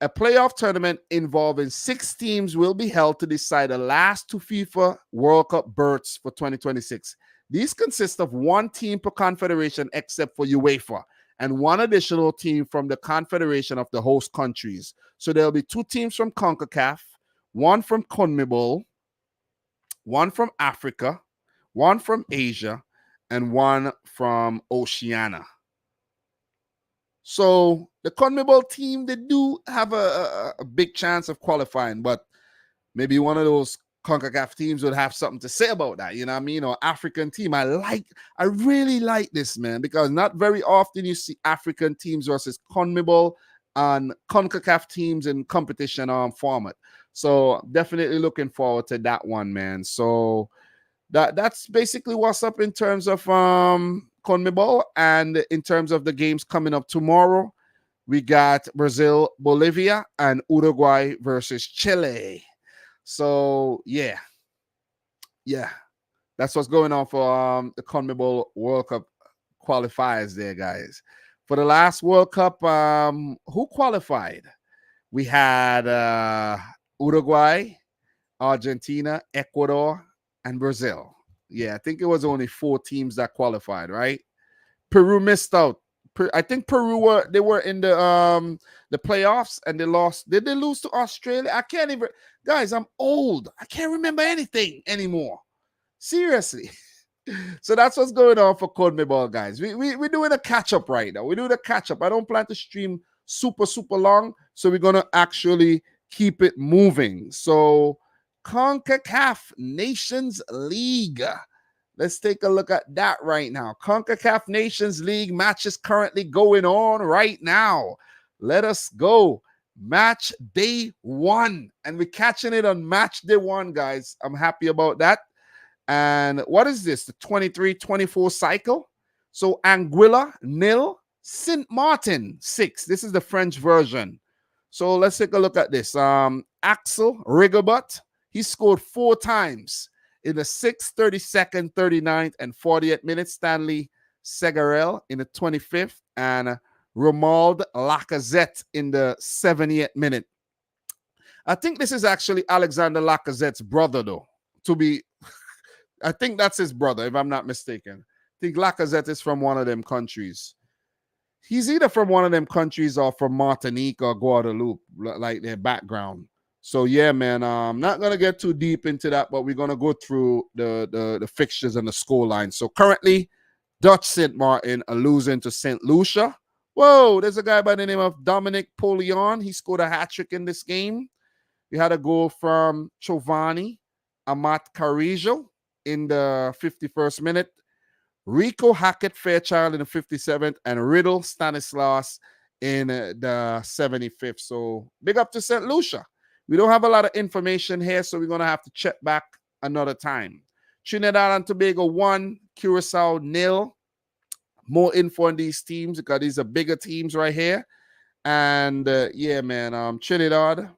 a playoff tournament involving 6 teams will be held to decide the last 2 FIFA World Cup berths for 2026. These consist of 1 team per confederation except for UEFA, and 1 additional team from the confederation of the host countries. So there'll be 2 teams from CONCACAF, 1 from CONMEBOL, 1 from Africa, 1 from Asia, and 1 from Oceania. So the CONMEBOL team, they do have a big chance of qualifying, but maybe one of those CONCACAF teams would have something to say about that, you know what I mean? Or African team. I really like this, man, because not very often you see African teams versus CONMEBOL and CONCACAF teams in competition format. So definitely looking forward to that one, man. So that's basically what's up in terms of CONMEBOL. And in terms of the games coming up tomorrow, we got Brazil, Bolivia, and Uruguay versus Chile. So yeah, that's what's going on for the CONMEBOL World Cup qualifiers there, guys. For the last World Cup, who qualified? We had Uruguay, Argentina, Ecuador, and Brazil. Yeah, I think it was only 4 teams that qualified, right? Peru missed out. I think Peru were in the playoffs and they lost. Did they lose to Australia? I can't even. Guys, I'm old. I can't remember anything anymore. Seriously. So that's what's going on for CONMEBOL, guys. We're doing a catch-up right now. We're doing a catch-up. I don't plan to stream super, super long, so we're going to actually keep it moving. So CONCACAF Nations League. Let's take a look at that right now. CONCACAF Nations League matches currently going on right now. Let us go. Match day 1. And we're catching it on match day 1, guys. I'm happy about that. And what is this? The 23-24 cycle? So Anguilla, 0. Saint Martin, 6. This is the French version. So let's take a look at this. Axel Rigobert, he scored 4 times in the 6th, 32nd, 39th, and 40th minutes. Stanley Segarel in the 25th, and Romuald Lacazette in the 70th minute. I think this is actually Alexander Lacazette's brother, though. I think that's his brother, if I'm not mistaken. I think Lacazette is from one of them countries. He's either from one of them countries or from Martinique or Guadeloupe, like their background. So yeah, man, I'm not gonna get too deep into that, but we're gonna go through the fixtures and the score line. So currently, Dutch St. Martin are losing to St. Lucia. Whoa, there's a guy by the name of Dominic Polion. He scored a hat-trick in this game. We had a goal from Giovanni Amat Carrillo in the 51st minute. Rico Hackett Fairchild in the 57th, and Riddle Stanislas in the 75th. So big up to St. Lucia. We don't have a lot of information here, so we're going to have to check back another time. Trinidad and Tobago 1, Curacao 0. More info on these teams because these are bigger teams right here. And yeah, man, Trinidad,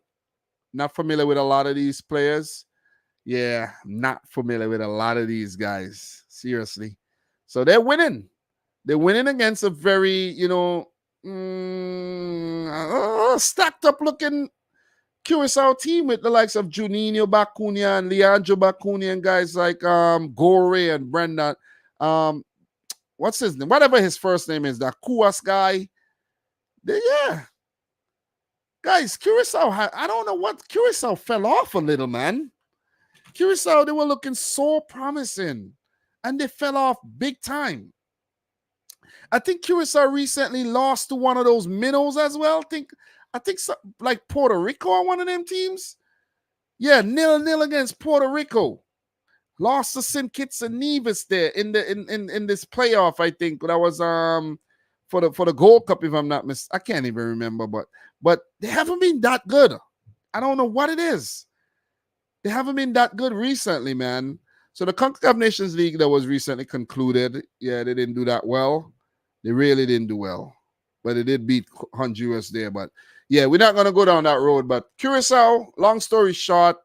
not familiar with a lot of these players. Yeah, not familiar with a lot of these guys. Seriously. So they're winning. They're winning against a very, stacked up looking Curacao team with the likes of Juninho Bacunia and Leandro Bacunia and guys like Gore and Brendan. What's his name? Whatever his first name is, that Kuas guy. Yeah. Guys, Curacao, I don't know what. Curacao fell off a little, man. Curacao, they were looking so promising. and they fell off big time. I think Curacao recently lost to one of those minnows as well. I think so, like Puerto Rico on one of them teams. Yeah, 0-0 against Puerto Rico. Lost to St. Kitts and Nevis there in this playoff. I think that was for the Gold Cup, if I'm not mistaken. I can't even remember, but they haven't been that good. I don't know what it is. They haven't been that good recently, man. So the CONCACAF Nations League that was recently concluded, yeah, they didn't do that well. They really didn't do well. But they did beat Honduras there. But yeah, we're not going to go down that road. But Curacao, long story short,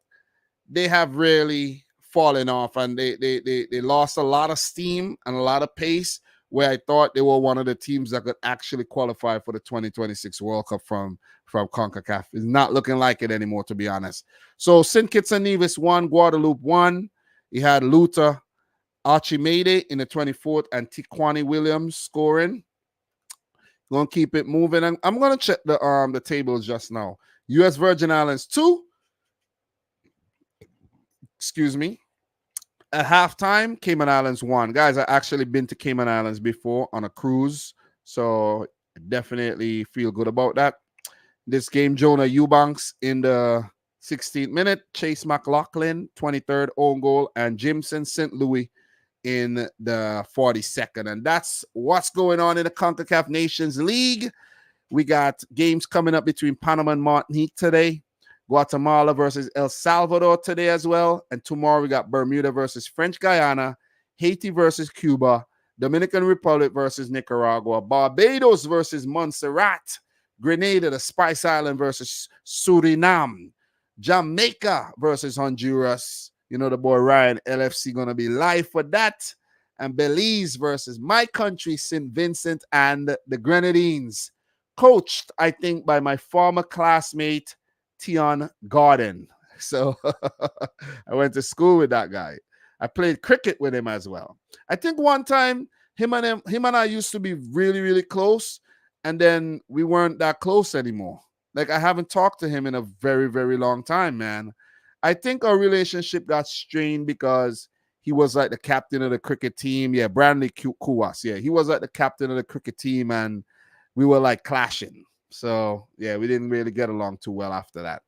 they have really fallen off, and they lost a lot of steam and a lot of pace, where I thought they were one of the teams that could actually qualify for the 2026 World Cup from CONCACAF. It's not looking like it anymore, to be honest. So St. Kitts and Nevis won, Guadeloupe won. You had Luther Archimede in the 24th and Tiquani Williams scoring. Gonna keep it moving. And I'm gonna check the tables just now. U.S. Virgin Islands 2. Excuse me. At halftime, Cayman Islands 1. Guys, I actually been to Cayman Islands before on a cruise, so definitely feel good about that. This game, Jonah Eubanks in the 16th minute, Chase McLaughlin, 23rd own goal, and Jimson St. Louis in the 42nd. And that's what's going on in the CONCACAF Nations League. We got games coming up between Panama and Martinique today. Guatemala versus El Salvador today as well. And tomorrow we got Bermuda versus French Guiana, Haiti versus Cuba, Dominican Republic versus Nicaragua, Barbados versus Montserrat, Grenada, the Spice Island versus Suriname, Jamaica versus Honduras. You know the boy Ryan, LFC going to be live for that. And Belize versus my country, St. Vincent and the Grenadines. Coached, I think, by my former classmate, Tion Garden. So I went to school with that guy. I played cricket with him as well. I think one time him and I used to be really, really close, and then we weren't that close anymore. Like, I haven't talked to him in a very, very long time, man. I think our relationship got strained because he was like the captain of the cricket team. Yeah, Brantley Kuwas. Yeah, he was like the captain of the cricket team, and we were like clashing. So, yeah, we didn't really get along too well after that.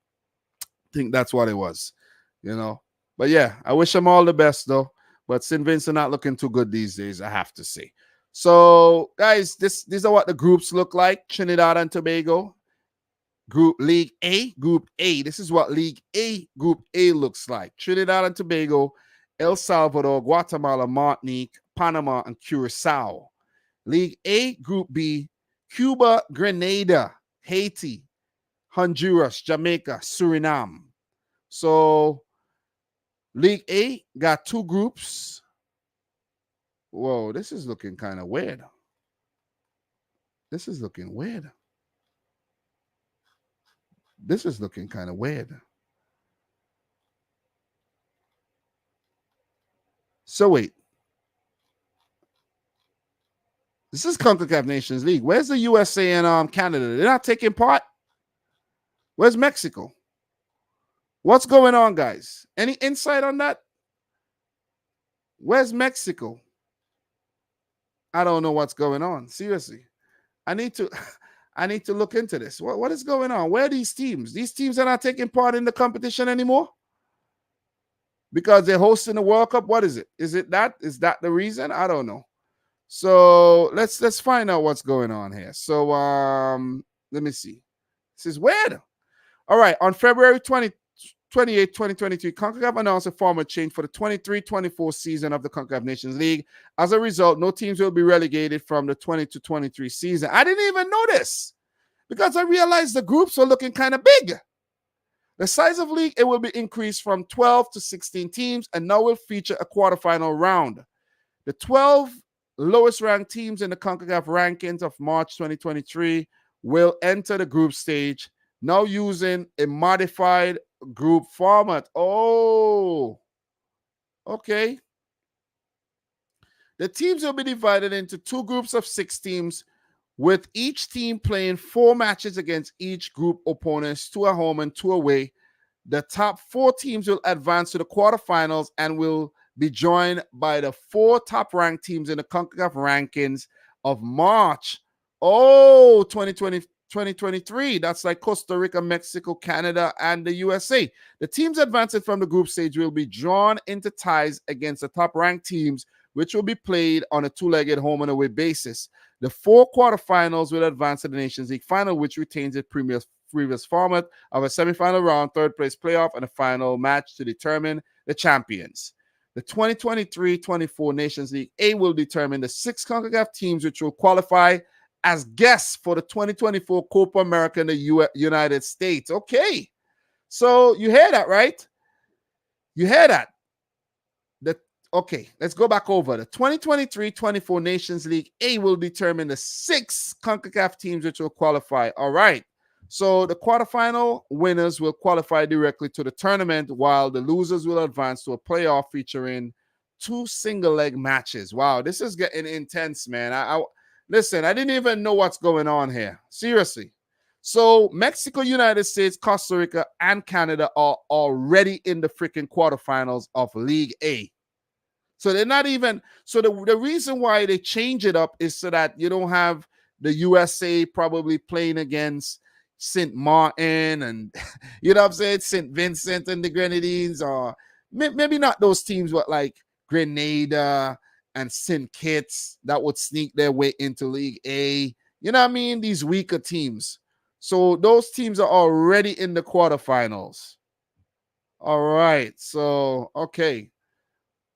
I think that's what it was, you know. But, yeah, I wish them all the best, though. But St. Vincent not looking too good these days, I have to say. So, guys, these are what the groups look like. Trinidad and Tobago, Group League A, Group A. This is what League A, Group A looks like. Trinidad and Tobago, El Salvador, Guatemala, Martinique, Panama, and Curacao. League A, Group B, Cuba, Grenada, Haiti, Honduras, Jamaica, Suriname. So, League A got two groups. Whoa, this is looking kind of weird. This is looking weird. This is looking kind of weird. So, wait. This is CONCACAF Nations League. Where's the USA and Canada? They're not taking part. Where's Mexico? What's going on, guys? Any insight on that? Where's Mexico? I don't know what's going on. Seriously. I need to look into this. What is going on? Where are these teams? These teams are not taking part in the competition anymore? Because they're hosting the World Cup? What is it? Is it that? Is that the reason? I don't know. So let's find out what's going on here. So let me see. This is weird. All right, on February 28, 2023, CONCACAF announced a format change for the 23-24 season of the CONCACAF Nations League. As a result, no teams will be relegated from the 20-23 season. I didn't even know this because I realized the groups were looking kind of big. The size of league, it will be increased from 12 to 16 teams and now will feature a quarterfinal round. The 12 lowest ranked teams in the CONCACAF rankings of March 2023 will enter the group stage, now using a modified group format. Oh, okay. The teams will be divided into two groups of 6 teams, with each team playing 4 matches against each group opponents, 2 at home and 2 away. The top 4 teams will advance to the quarterfinals and will be joined by the 4 top-ranked teams in the CONCACAF rankings of March. 2023. That's like Costa Rica, Mexico, Canada, and the USA. The teams advancing from the group stage will be drawn into ties against the top-ranked teams, which will be played on a 2-legged home and away basis. The 4 quarterfinals will advance to the Nations League final, which retains its previous format of a semifinal round, third-place playoff, and a final match to determine the champions. The 2023-24 Nations League A will determine the 6 CONCACAF teams which will qualify as guests for the 2024 Copa America in the United States. Okay, so you hear that, right? You hear that? Okay, let's go back over. The 2023-24 Nations League A will determine the 6 CONCACAF teams which will qualify. All right. So the quarterfinal winners will qualify directly to the tournament, while the losers will advance to a playoff featuring 2 single-leg matches. Wow, this is getting intense, man. Listen, I didn't even know what's going on here. Seriously. So Mexico, United States, Costa Rica, and Canada are already in the freaking quarterfinals of League A. So they're not even, so the reason why they change it up is so that you don't have the USA probably playing against St. Martin and, you know what I'm saying, St. Vincent and the Grenadines, or maybe not those teams, but like Grenada and St. Kitts that would sneak their way into League A. You know what I mean? These weaker teams. So those teams are already in the quarterfinals. All right. So, okay.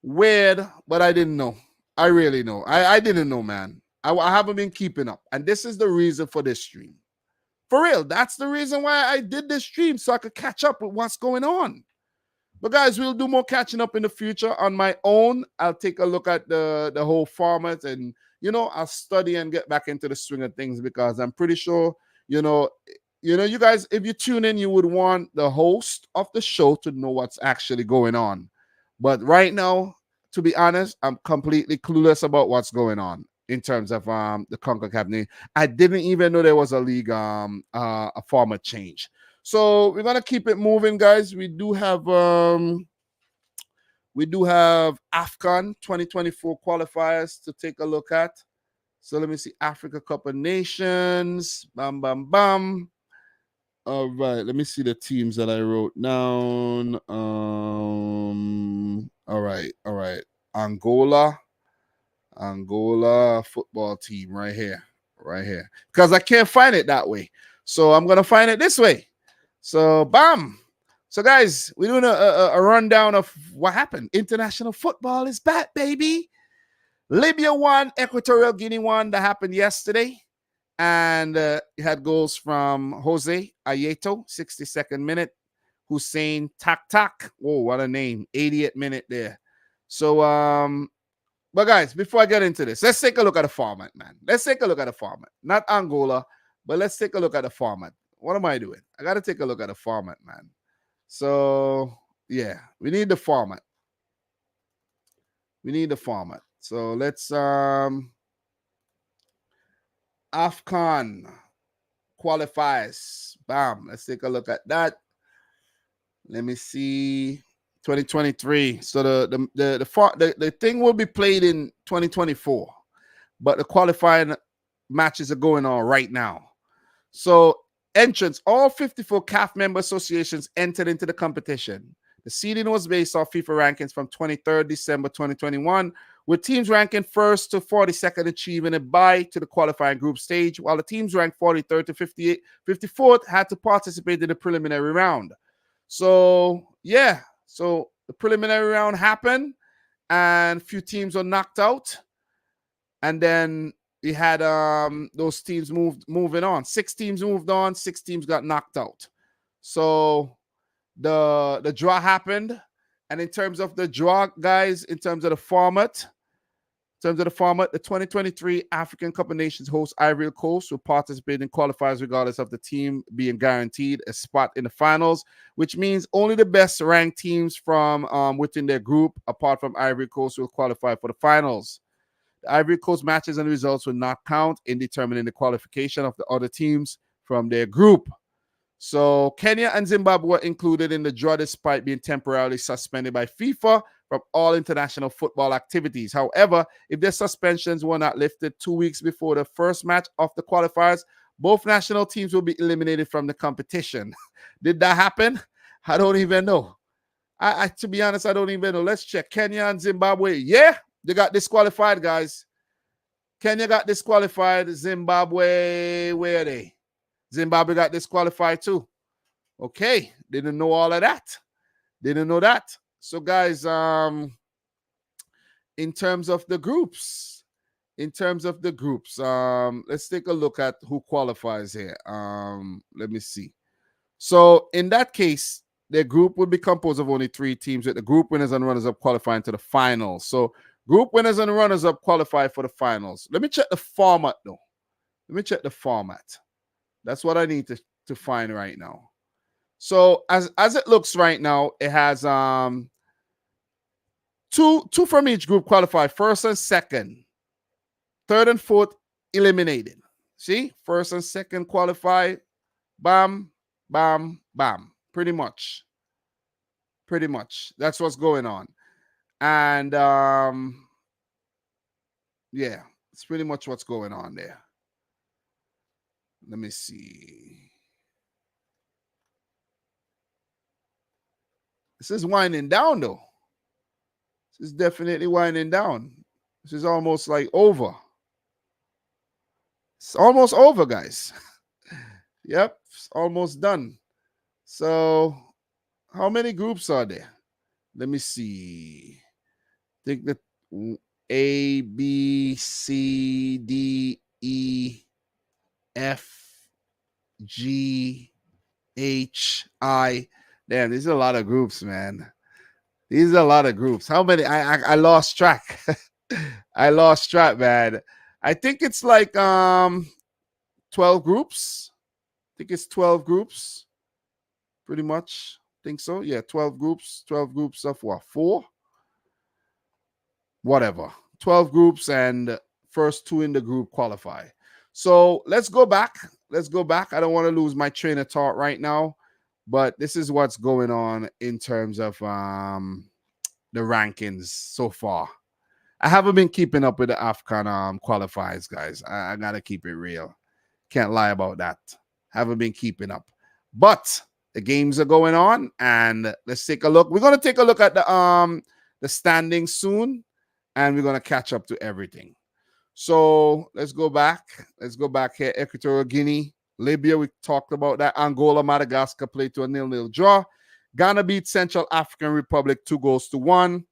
Weird, but I didn't know. I really know. I didn't know, man. I haven't been keeping up. And this is the reason for this stream. For real, that's the reason why I did this stream, so I could catch up with what's going on. But guys, we'll do more catching up in the future on my own. I'll take a look at the whole format, and, you know, I'll study and get back into the swing of things, because I'm pretty sure, you know, you guys, if you tune in, you would want the host of the show to know what's actually going on. But right now, to be honest, I'm completely clueless about what's going on in terms of the CONCACAF name. I didn't even know there was a league a format change. So we're gonna keep it moving, guys. We do have AFCON 2024 qualifiers to take a look at. So let me see. Africa Cup of Nations. Bam, bam, bam. All right, let me see the teams that I wrote down. All right. Angola football team right here. Because I can't find it that way. So I'm going to find it this way. So, bam. So, guys, we're doing a rundown of what happened. International football is back, baby. Libya won, Equatorial Guinea won. That happened yesterday. And it had goals from Jose Ayeto, 62nd minute. Hussein Tak. Whoa, what a name. 80th minute there. So, but guys, before I get into this, let's take a look at the format, man. Let's take a look at the format. Not Angola, but let's take a look at the format. What am I doing? I got to take a look at the format, man. So, yeah, we need the format. So let's AFCON qualifiers. Bam. Let's take a look at that. Let me see. 2023. So the thing will be played in 2024, but the qualifying matches are going on right now. So entrance, all 54 CAF member associations entered into the competition. The seeding was based off FIFA rankings from 23rd December 2021, with teams ranking 1st to 42nd achieving a bye to the qualifying group stage, while the teams ranked 43rd to 54th had to participate in the preliminary round. So, yeah. So the preliminary round happened, and a few teams were knocked out. And then we had those teams moving on. 6 teams moved on, 6 teams got knocked out. So the draw happened. And in terms of the draw, guys, in terms of the format, the 2023 African Cup of Nations host Ivory Coast will participate in qualifiers regardless of the team being guaranteed a spot in the finals, which means only the best ranked teams from within their group, apart from Ivory Coast, will qualify for the finals. The Ivory Coast matches and results will not count in determining the qualification of the other teams from their group. So Kenya and Zimbabwe were included in the draw despite being temporarily suspended by FIFA from all international football activities. However, if their suspensions were not lifted 2 weeks before the first match of the qualifiers, both national teams will be eliminated from the competition. Did that happen? I don't even know. To be honest, I don't even know. Let's check. Kenya and Zimbabwe. Yeah, they got disqualified, guys. Kenya got disqualified. Zimbabwe, where are they? Zimbabwe got disqualified too. Okay, didn't know all of that. Didn't know that. So, guys, in terms of the groups, let's take a look at who qualifies here. Let me see. So, in that case, their group would be composed of only 3 teams, with the group winners and runners-up qualifying to the finals. So, group winners and runners-up qualify for the finals. Let me check the format, though. Let me check the format. That's what I need to find right now. So as it looks right now, it has two from each group qualify, first and second. Third and fourth eliminated. See? First and second qualify. Bam, bam, bam. Pretty much. That's what's going on. And yeah, it's pretty much what's going on there. Let me see. This is winding down, though. This is definitely winding down. This is almost like over. It's almost over, guys. Yep, it's almost done. So, how many groups are there? Let me see. I think that A, B, C, D, E, F, G, H, I. Damn, these are a lot of groups, man. These are a lot of groups. How many? I lost track. I lost track, man. I think it's like 12 groups. I think it's 12 groups. Pretty much. Think so. Yeah, 12 groups. 12 groups of what? 4? Whatever. 12 groups, and first 2 in the group qualify. So let's go back. I don't want to lose my train of thought right now. But this is what's going on in terms of the rankings so far. I haven't been keeping up with the AFCON qualifiers, guys. I got to keep it real. Can't lie about that. Haven't been keeping up. But the games are going on, and let's take a look. We're going to take a look at the standings soon, and we're going to catch up to everything. So let's go back. Let's go back here. Equatorial Guinea. Libya, we talked about that. Angola, Madagascar played to a 0-0 draw. Ghana beat Central African Republic 2-1.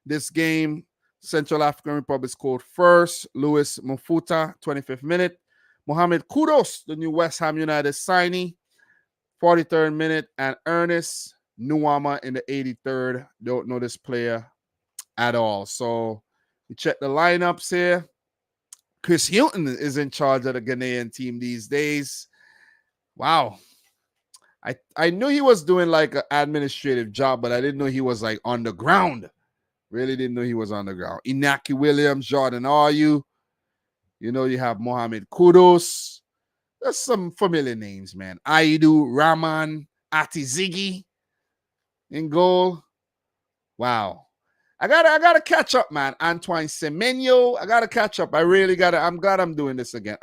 This game, Central African Republic scored first. Louis Mfuta, 25th minute. Mohamed Kudus, the new West Ham United signee, 43rd minute. And Ernest Nuama in the 83rd. Don't know this player at all. So we check the lineups here. Chris Hilton is in charge of the Ghanaian team these days. Wow. I knew he was doing like an administrative job, but I didn't know he was like on the ground. Really didn't know he was on the ground. Inaki Williams, Jordan Ayew. You know, you have Mohamed Kudus. There's some familiar names, man. Aidu, Rahman, Atizigi in goal. Wow. I gotta catch up, man. Antoine Semenyo, I gotta catch up. I really gotta. I'm glad I'm doing this again.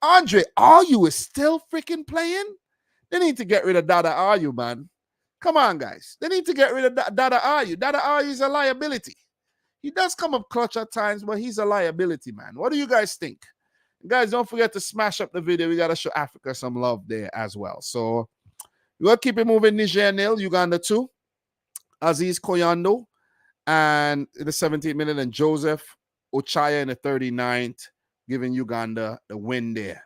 Andre Ayew is still freaking playing. They need to get rid of Dada Ayew, man. Come on, guys. They need to get rid of Dada Ayew. Dada Ayew is a liability. He does come up clutch at times, but he's a liability, man. What do you guys think? Guys, don't forget to smash up the video. We gotta show Africa some love there as well. So we'll keep it moving. Niger 0, Uganda 2. Aziz Koyando. And in the 17th minute, and Joseph Ochaya in the 39th, giving Uganda the win there.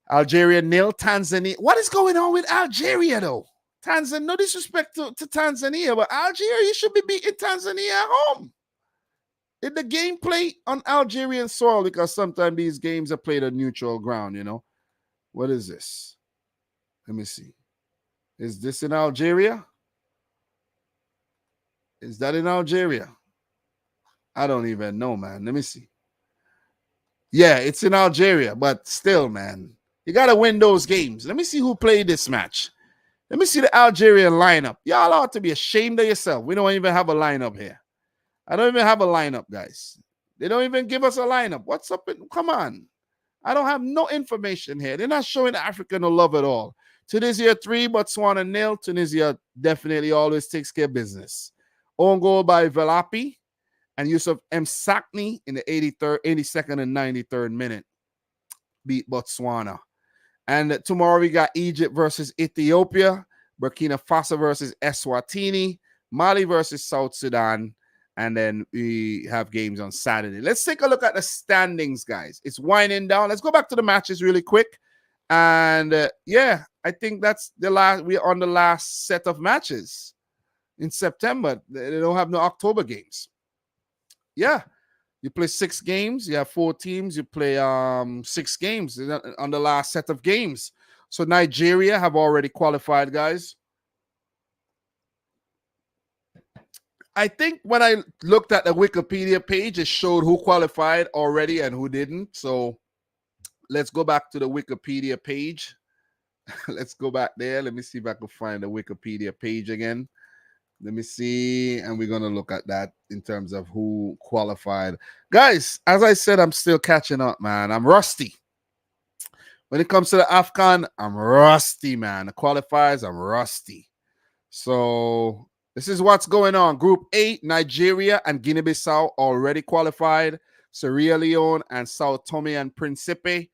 Algeria 0, Tanzania. What is going on with Algeria, though? Tanzania, no disrespect to Tanzania, but Algeria, you should be beating Tanzania at home. Did the game play on Algerian soil? Because sometimes these games are played on neutral ground, you know. What is this? Let me see. Is this in Algeria? Is that in Algeria? I don't even know, man. Let me see. Yeah, it's in Algeria, but still, man, you got to win those games. Let me see who played this match. Let me see the Algerian lineup. Y'all ought to be ashamed of yourself. We don't even have a lineup here. I don't even have a lineup, guys. They don't even give us a lineup. What's up? Come on. I don't have no information here. They're not showing Africa no love at all. Tunisia 3, Botswana 0. Tunisia definitely always takes care of business. Own goal by Velapi and Yusuf M. Sakni in the 83rd, 82nd, and 93rd minute. Beat Botswana. And tomorrow we got Egypt versus Ethiopia, Burkina Faso versus Eswatini, Mali versus South Sudan, and then we have games on Saturday. Let's take a look at the standings, guys. It's winding down. Let's go back to the matches really quick. And yeah, I think that's the last. We're on the last set of matches in September. They don't have no October games. Yeah. You play 6 games. You have 4 teams. You play 6 games on the last set of games. So Nigeria have already qualified, guys. I think when I looked at the Wikipedia page, it showed who qualified already and who didn't. So let's go back to the Wikipedia page. Let's go back there. Let me see if I can find the Wikipedia page again. Let me see. And we're going to look at that in terms of who qualified. Guys, as I said, I'm still catching up, man. I'm rusty. When it comes to the AFCON, I'm rusty, man. The qualifiers, I'm rusty. So this is what's going on. Group A, Nigeria and Guinea-Bissau already qualified. Sierra Leone and Sao Tome and Principe,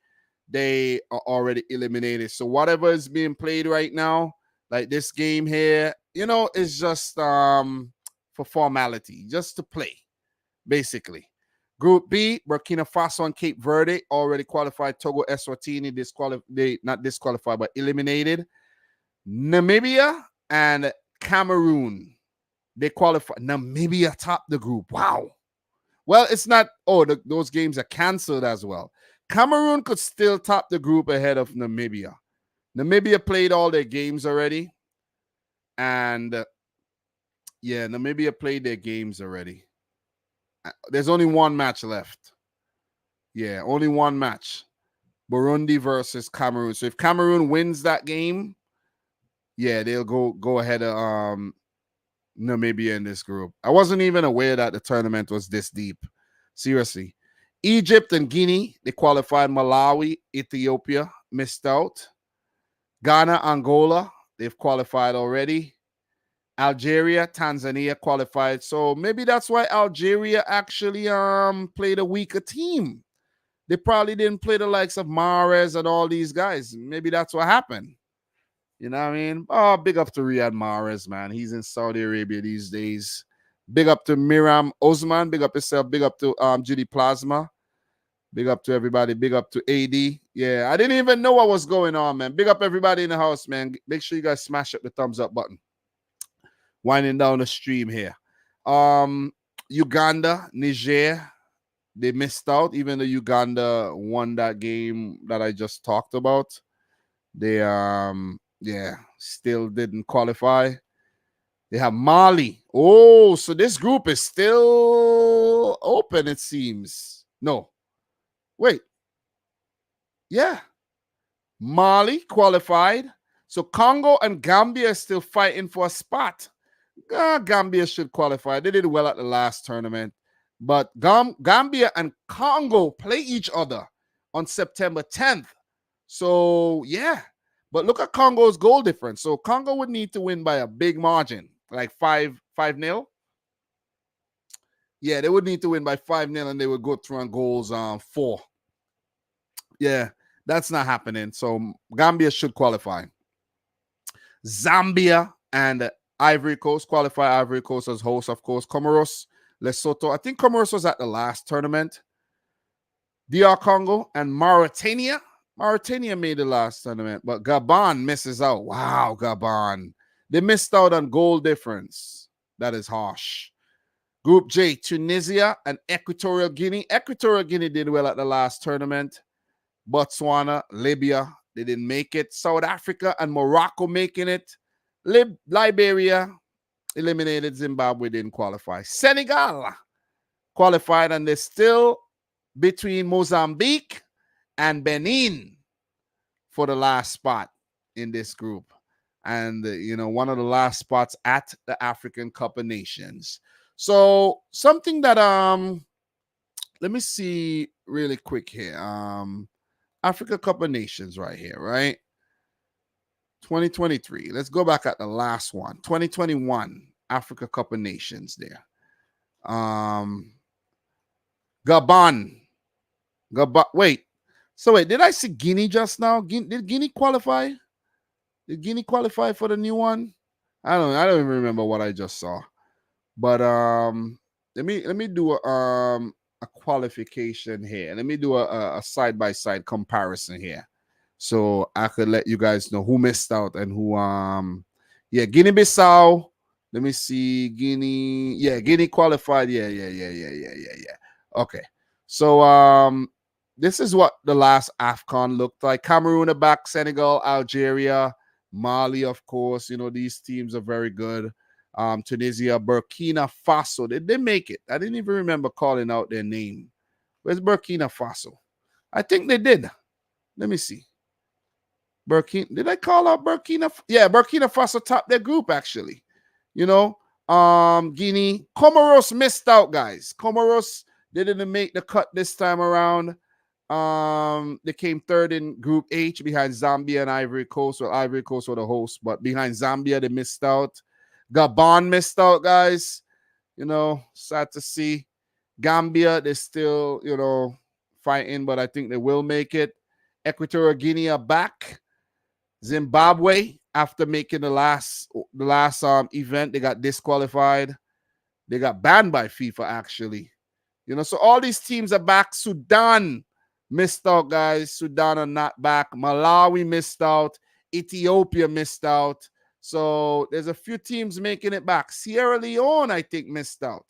they are already eliminated. So whatever is being played right now, like this game here, you know, it's just for formality, just to play, basically. Group B, Burkina Faso and Cape Verde already qualified. Togo, Eswatini, not disqualified, but eliminated. Namibia and Cameroon, they qualify. Namibia topped the group. Wow. Well, it's not. Oh, those games are canceled as well. Cameroon could still top the group ahead of Namibia. Namibia played all their games already. And yeah, Namibia played their games already. There's only one match left. Yeah, only one match. Burundi versus Cameroon. So if Cameroon wins that game, yeah, they'll go ahead of Namibia in this group. I wasn't even aware that the tournament was this deep. Seriously. Egypt and Guinea, they qualified. Malawi, Ethiopia, missed out. Ghana, Angola, they've qualified already. Algeria, Tanzania qualified. So maybe that's why Algeria actually played a weaker team. They probably didn't play the likes of Mahrez and all these guys. Maybe that's what happened. You know what I mean? Oh, big up to Riyad Mahrez, man. He's in Saudi Arabia these days. Big up to Miram Osman. Big up yourself. Big up to Judy Plasma. Big up to everybody. Big up to AD. Yeah, I didn't even know what was going on, man. Big up everybody in the house, man. Make sure you guys smash up the thumbs up button. Winding down the stream here. Uganda, Niger, they missed out, even though Uganda won that game that I just talked about. They still didn't qualify. They have Mali. Oh, so this group is still open, it seems. No. Wait. Yeah. Mali qualified. So Congo and Gambia are still fighting for a spot. Gambia should qualify. They did well at the last tournament. But Gambia and Congo play each other on September 10th. So, yeah. But look at Congo's goal difference. So Congo would need to win by a big margin, like 5-0. Yeah, they would need to win by 5-0, and they would go through on goals 4. Yeah, that's not happening. So Gambia should qualify. Zambia and Ivory Coast qualify. Ivory Coast as host, of course. Comoros, Lesotho. I think Comoros was at the last tournament. DR Congo and Mauritania. Mauritania made the last tournament, but Gabon misses out. Wow, Gabon. They missed out on goal difference. That is harsh. Group J, Tunisia and Equatorial Guinea. Equatorial Guinea did well at the last tournament. Botswana, Libya, they didn't make it. South Africa and Morocco making it. Liberia eliminated. Zimbabwe didn't qualify. Senegal qualified, and they're still between Mozambique and Benin for the last spot in this group. and one of the last spots at the African Cup of Nations. So something that let me see really quick here. Africa Cup of Nations right here, right? 2023. Let's go back at the last one. 2021 Africa Cup of Nations there. Gabon. Wait. So wait, did I see Guinea just now? Did Guinea qualify? Did Guinea qualify for the new one? I don't even remember what I just saw. But let me do a qualification here. Let me do a side-by-side comparison here, so I could let you guys know who missed out and who Guinea-Bissau. Let me see. Guinea qualified. Yeah. Okay. So this is what the last AFCON looked like. Cameroon are back, Senegal, Algeria, Mali, of course. These teams are very good. Tunisia, Burkina Faso. Did they make it? I didn't even remember calling out their name. Where's Burkina Faso? I think they did. Let me see. Did I call out Burkina? Yeah, Burkina Faso topped their group, actually. Guinea. Comoros missed out, guys. Comoros, they didn't make the cut this time around. They came third in Group H behind Zambia and Ivory Coast. Well, Ivory Coast were the host, but behind Zambia, they missed out. Gabon missed out, guys. Sad to see. Gambia, they're still, fighting, but I think they will make it. Equatorial Guinea are back. Zimbabwe, after making the last event, they got disqualified. They got banned by FIFA, actually. So all these teams are back. Sudan missed out, guys. Sudan are not back. Malawi missed out. Ethiopia missed out. So there's a few teams making it back. Sierra Leone, I think, missed out.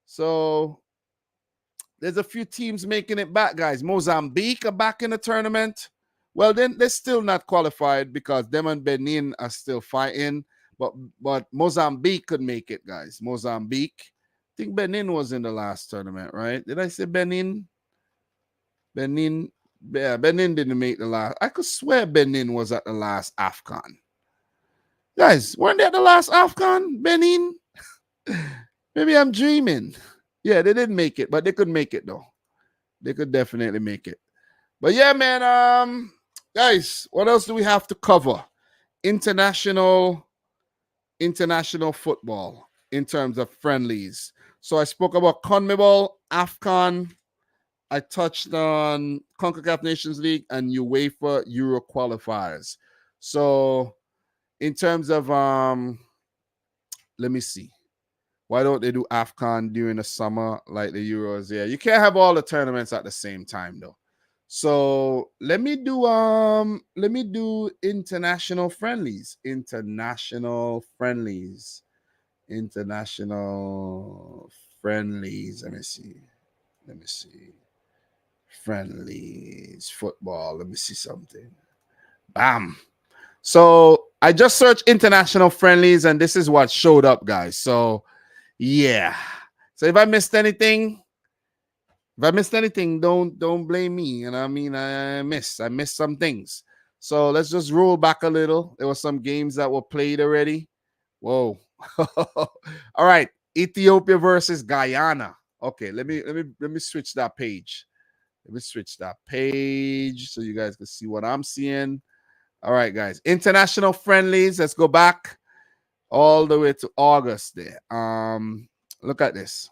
So there's a few teams making it back, guys. Mozambique are back in the tournament. Well, then they're still not qualified because them and Benin are still fighting. But Mozambique could make it, guys. Mozambique. I think Benin was in the last tournament, right? Did I say Benin? Benin. Yeah, Benin didn't make the last. I could swear Benin was at the last AFCON. Guys, weren't they at the last AFCON? Benin? Maybe I'm dreaming. Yeah, they didn't make it, but they could make it, though. They could definitely make it. But yeah, man, guys, what else do we have to cover? International football in terms of friendlies. So I spoke about CONMEBOL, AFCON. I touched on CONCACAF Nations League and UEFA Euro qualifiers. So in terms of, let me see. Why don't they do AFCON during the summer like the Euros? Yeah, you can't have all the tournaments at the same time, though. So let me do international friendlies. International friendlies. Let me see. Friendlies. Football. Let me see something. Bam. So I just searched international friendlies and this is what showed up, guys. So yeah. So if I missed anything, don't blame me. I mean, I missed some things. So let's just roll back a little. There were some games that were played already. Whoa. All right. Ethiopia versus Guyana. Okay, let me switch that page. Let me switch that page so you guys can see what I'm seeing. All right, guys. International friendlies. Let's go back all the way to August there. Look at this.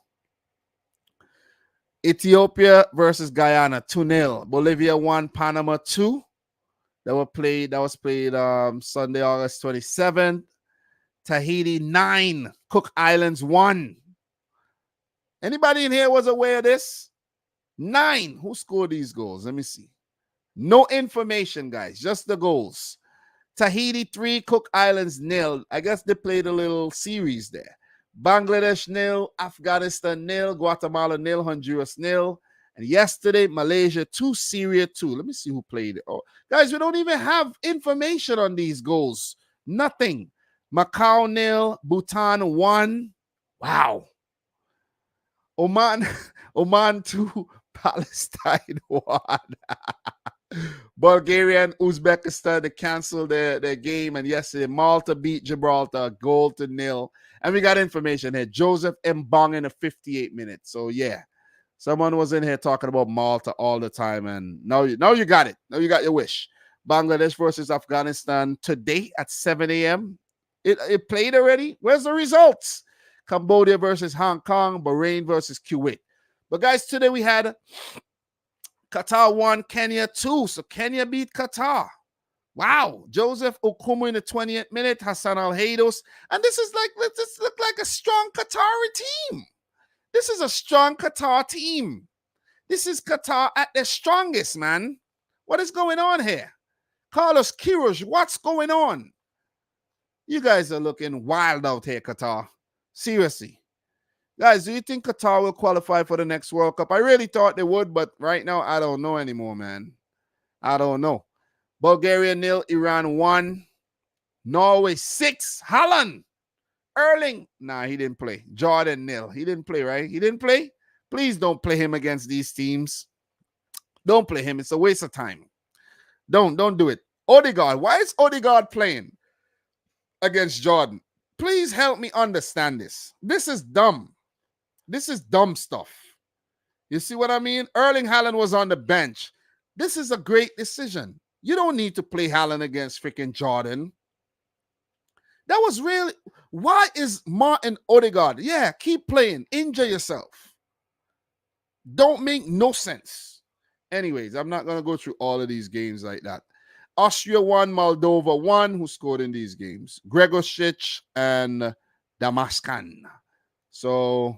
Ethiopia versus Guyana, 2-0. Bolivia 1, Panama 2. That was played Sunday, August 27th. Tahiti 9, Cook Islands 1. Anybody in here was aware of this? 9. Who scored these goals? Let me see. No information, guys. Just the goals. Tahiti 3, Cook Islands 0. I guess they played a little series there. Bangladesh 0, Afghanistan 0, Guatemala 0, Honduras 0. And yesterday, Malaysia 2, Syria 2. Let me see who played it. Oh, guys, we don't even have information on these goals. Nothing. Macau 0, Bhutan 1. Wow. Oman 2, Palestine 1. Bulgaria and Uzbekistan, they canceled their game. And yesterday, Malta beat Gibraltar, 0-0. And we got information here. Joseph Mbong in the 58 minutes. So, yeah, someone was in here talking about Malta all the time. And now you got it. Now you got your wish. Bangladesh versus Afghanistan today at 7 a.m. It played already? Where's the results? Cambodia versus Hong Kong, Bahrain versus Kuwait. But, guys, today we had Qatar 1, Kenya 2. So Kenya beat Qatar. Wow. Joseph Okumu in the 20th minute, Hassan Al-Haydos. And this look like a strong Qatari team. This is a strong Qatar team. This is Qatar at their strongest, man. What is going on here? Carlos Queiroz, what's going on? You guys are looking wild out here, Qatar. Seriously. Guys, do you think Qatar will qualify for the next World Cup? I really thought they would, but right now, I don't know anymore, man. I don't know. Bulgaria 0, Iran 1, Norway 6, Holland, Erling. Nah, he didn't play. Jordan 0. He didn't play, right? He didn't play? Please don't play him against these teams. Don't play him. It's a waste of time. Don't do it. Odegaard. Why is Odegaard playing against Jordan? Please help me understand this. This is dumb. This is dumb stuff. You see what I mean? Erling Haaland was on the bench. This is a great decision. You don't need to play Haaland against freaking Jordan. That was really... Why is Martin Odegaard? Yeah, keep playing. Injure yourself. Don't make no sense. Anyways, I'm not going to go through all of these games like that. Austria 1, Moldova 1. Who scored in these games? Gregorcic and Damascan. So...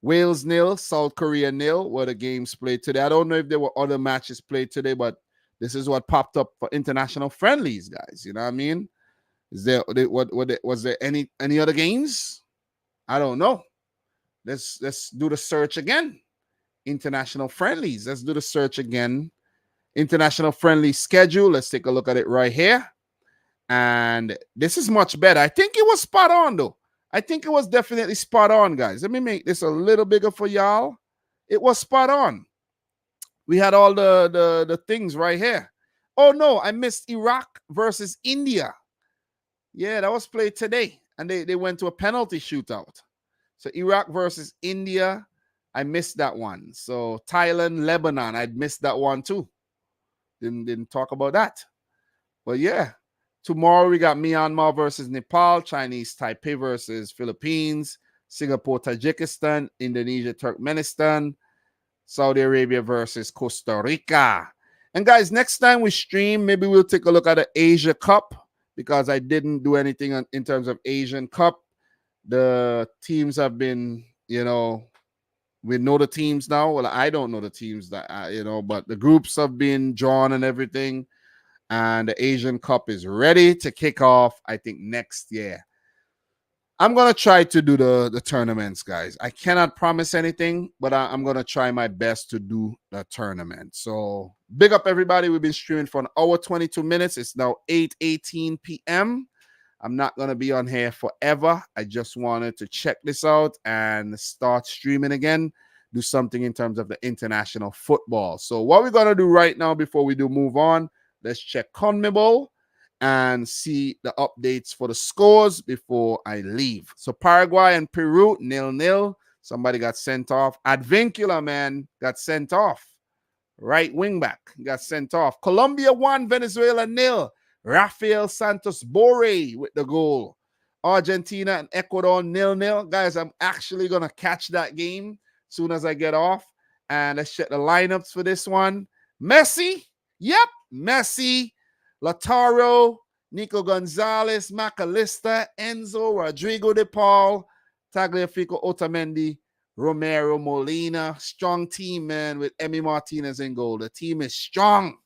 Wales 0, South Korea 0 were the games played today. I don't know if there were other matches played today, but this is what popped up for international friendlies, guys. You know what I mean? Was there any other games? I don't know. Let's do the search again. International friendlies. Let's do the search again. International friendly schedule. Let's take a look at it right here. And this is much better. I think it was spot on, though. I think it was definitely spot on, guys. Let me make this a little bigger for y'all. It was spot on. We had all the things right here. Oh, no, I missed Iraq versus India. Yeah, that was played today. And they went to a penalty shootout. So Iraq versus India, I missed that one. So Thailand, Lebanon, I'd missed that one too. Didn't talk about that. But yeah. Tomorrow, we got Myanmar versus Nepal, Chinese Taipei versus Philippines, Singapore, Tajikistan, Indonesia, Turkmenistan, Saudi Arabia versus Costa Rica. And guys, next time we stream, maybe we'll take a look at the Asia Cup because I didn't do anything in terms of Asian Cup. The teams have been, we know the teams now. Well, I don't know the teams that, but the groups have been drawn and everything. And the Asian Cup is ready to kick off, I think, next year. I'm going to try to do the tournaments, guys. I cannot promise anything, but I'm going to try my best to do the tournament. So big up, everybody. We've been streaming for an hour, 22 minutes. It's now 8:18 p.m. I'm not going to be on here forever. I just wanted to check this out and start streaming again, do something in terms of the international football. So what we're going to do right now before we do move on, let's check CONMEBOL and see the updates for the scores before I leave. So Paraguay and Peru, 0-0. Somebody got sent off. Advincula, man, got sent off. Right wing back got sent off. Colombia 1, Venezuela 0. Rafael Santos Borre with the goal. Argentina and Ecuador 0-0. Guys, I'm actually going to catch that game as soon as I get off. And let's check the lineups for this one. Messi. Yep. Messi, Lautaro, Nico Gonzalez, McAllister, Enzo, Rodrigo de Paul, Tagliafico, Otamendi, Romero, Molina. Strong team, man, with Emi Martinez in goal. The team is strong.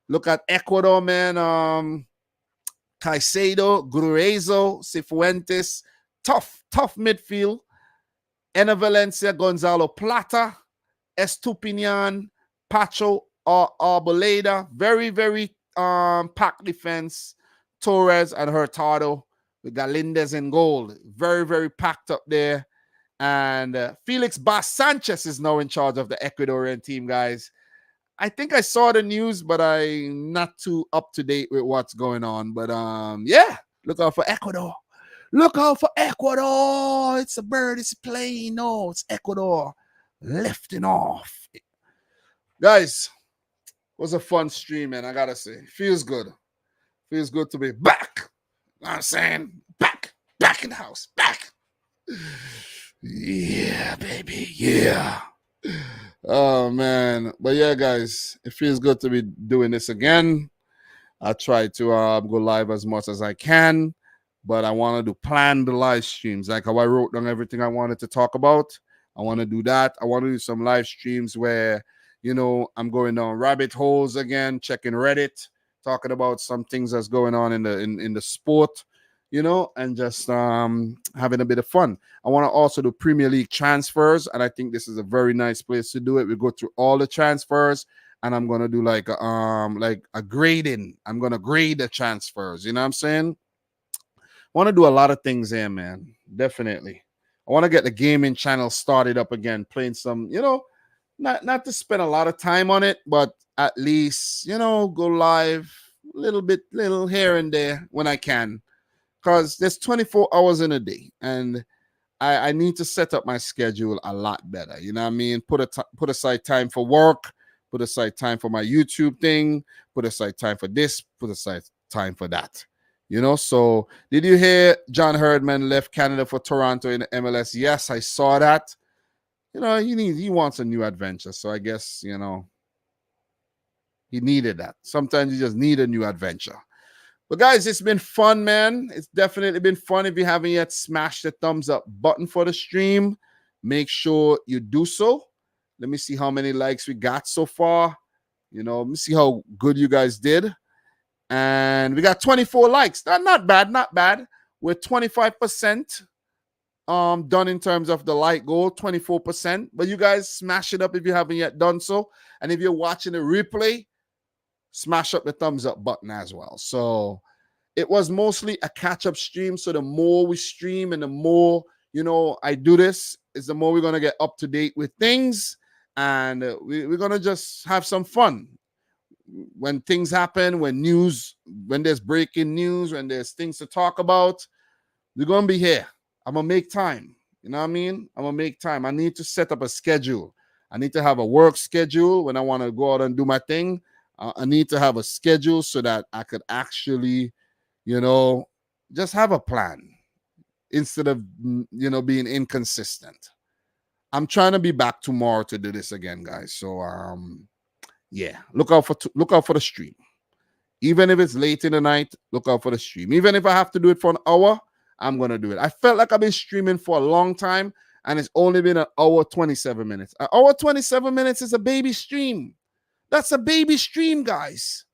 Look at Ecuador, man. Caicedo, Gruezo, Cifuentes. Tough midfield. Ena Valencia, Gonzalo Plata, Estupiñan, Pacho, Arboleda. Very, very packed defense. Torres and Hurtado. We got Lindes in goal. Very, very packed up there. And Felix Bas Sanchez is now in charge of the Ecuadorian team, guys. I think I saw the news, but I'm not too up to date with what's going on. But yeah, look out for Ecuador. Look out for Ecuador. It's a bird, it's a plane. No, it's Ecuador lifting off. Guys, it was a fun stream, man. I gotta say. Feels good. Feels good to be back. You know what I'm saying? Back in the house. Back. Yeah, baby. Yeah. Oh man. But yeah, guys, it feels good to be doing this again. I try to go live as much as I can, but I want to do plan the live streams. Like how I wrote down everything I wanted to talk about. I want to do that. I want to do some live streams where, you know, I'm going down rabbit holes again, checking Reddit, talking about some things that's going on in the sport, you know, and just having a bit of fun. I want to also do Premier League transfers, and I think this is a very nice place to do it. We go through all the transfers, and I'm gonna do like a grading. I'm gonna grade the transfers. You know what I'm saying? I want to do a lot of things here, man. Definitely. I want to get the gaming channel started up again, playing some, you know, not to spend a lot of time on it, but at least, you know, go live a little here and there when I can. Because there's 24 hours in a day, and I need to set up my schedule a lot better. You know what I mean? Put aside time for work, put aside time for my YouTube thing, put aside time for this, put aside time for that. You know, so did you hear John Herdman left Canada for Toronto in the MLS? Yes, I saw that. You know, he wants a new adventure. So I guess, you know, he needed that. Sometimes you just need a new adventure. But guys, it's been fun, man. It's definitely been fun. If you haven't yet smashed the thumbs up button for the stream, make sure you do so. Let me see how many likes we got so far. You know, let me see how good you guys did. And we got 24 likes. Not bad, not bad. We're 25% done in terms of the like goal, 24%. But you guys smash it up if you haven't yet done so. And if you're watching the replay, smash up the thumbs up button as well. So it was mostly a catch-up stream. So the more we stream and the more, you know, I do this, is the more we're going to get up to date with things. And we're going to just have some fun. When things happen, when there's breaking news, when there's things to talk about, we're going to be here. I'm going to make time. You know what I mean? I'm going to make time. I need to set up a schedule. I need to have a work schedule when I want to go out and do my thing. I need to have a schedule so that I could actually, you know, just have a plan instead of, you know, being inconsistent. I'm trying to be back tomorrow to do this again, guys. So, yeah, look out for the stream. Even if it's late in the night, look out for the stream. Even if I have to do it for an hour, I'm going to do it. I felt like I've been streaming for a long time, and it's only been an hour, 27 minutes. An hour, 27 minutes is a baby stream. That's a baby stream, guys.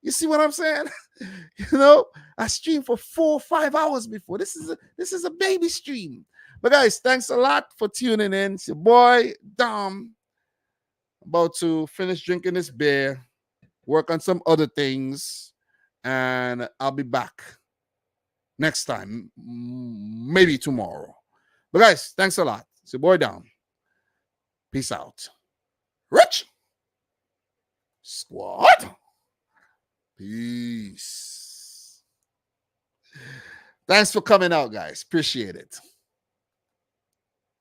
You see what I'm saying? You know, I streamed for 4 or 5 hours before. This is a baby stream. But guys, thanks a lot for tuning in. It's your boy, Dom. About to finish drinking this beer, work on some other things, and I'll be back next time, maybe tomorrow. But guys, thanks a lot. It's your boy, Dom. Peace out. Rich Squad. Peace. Thanks for coming out, guys. Appreciate it.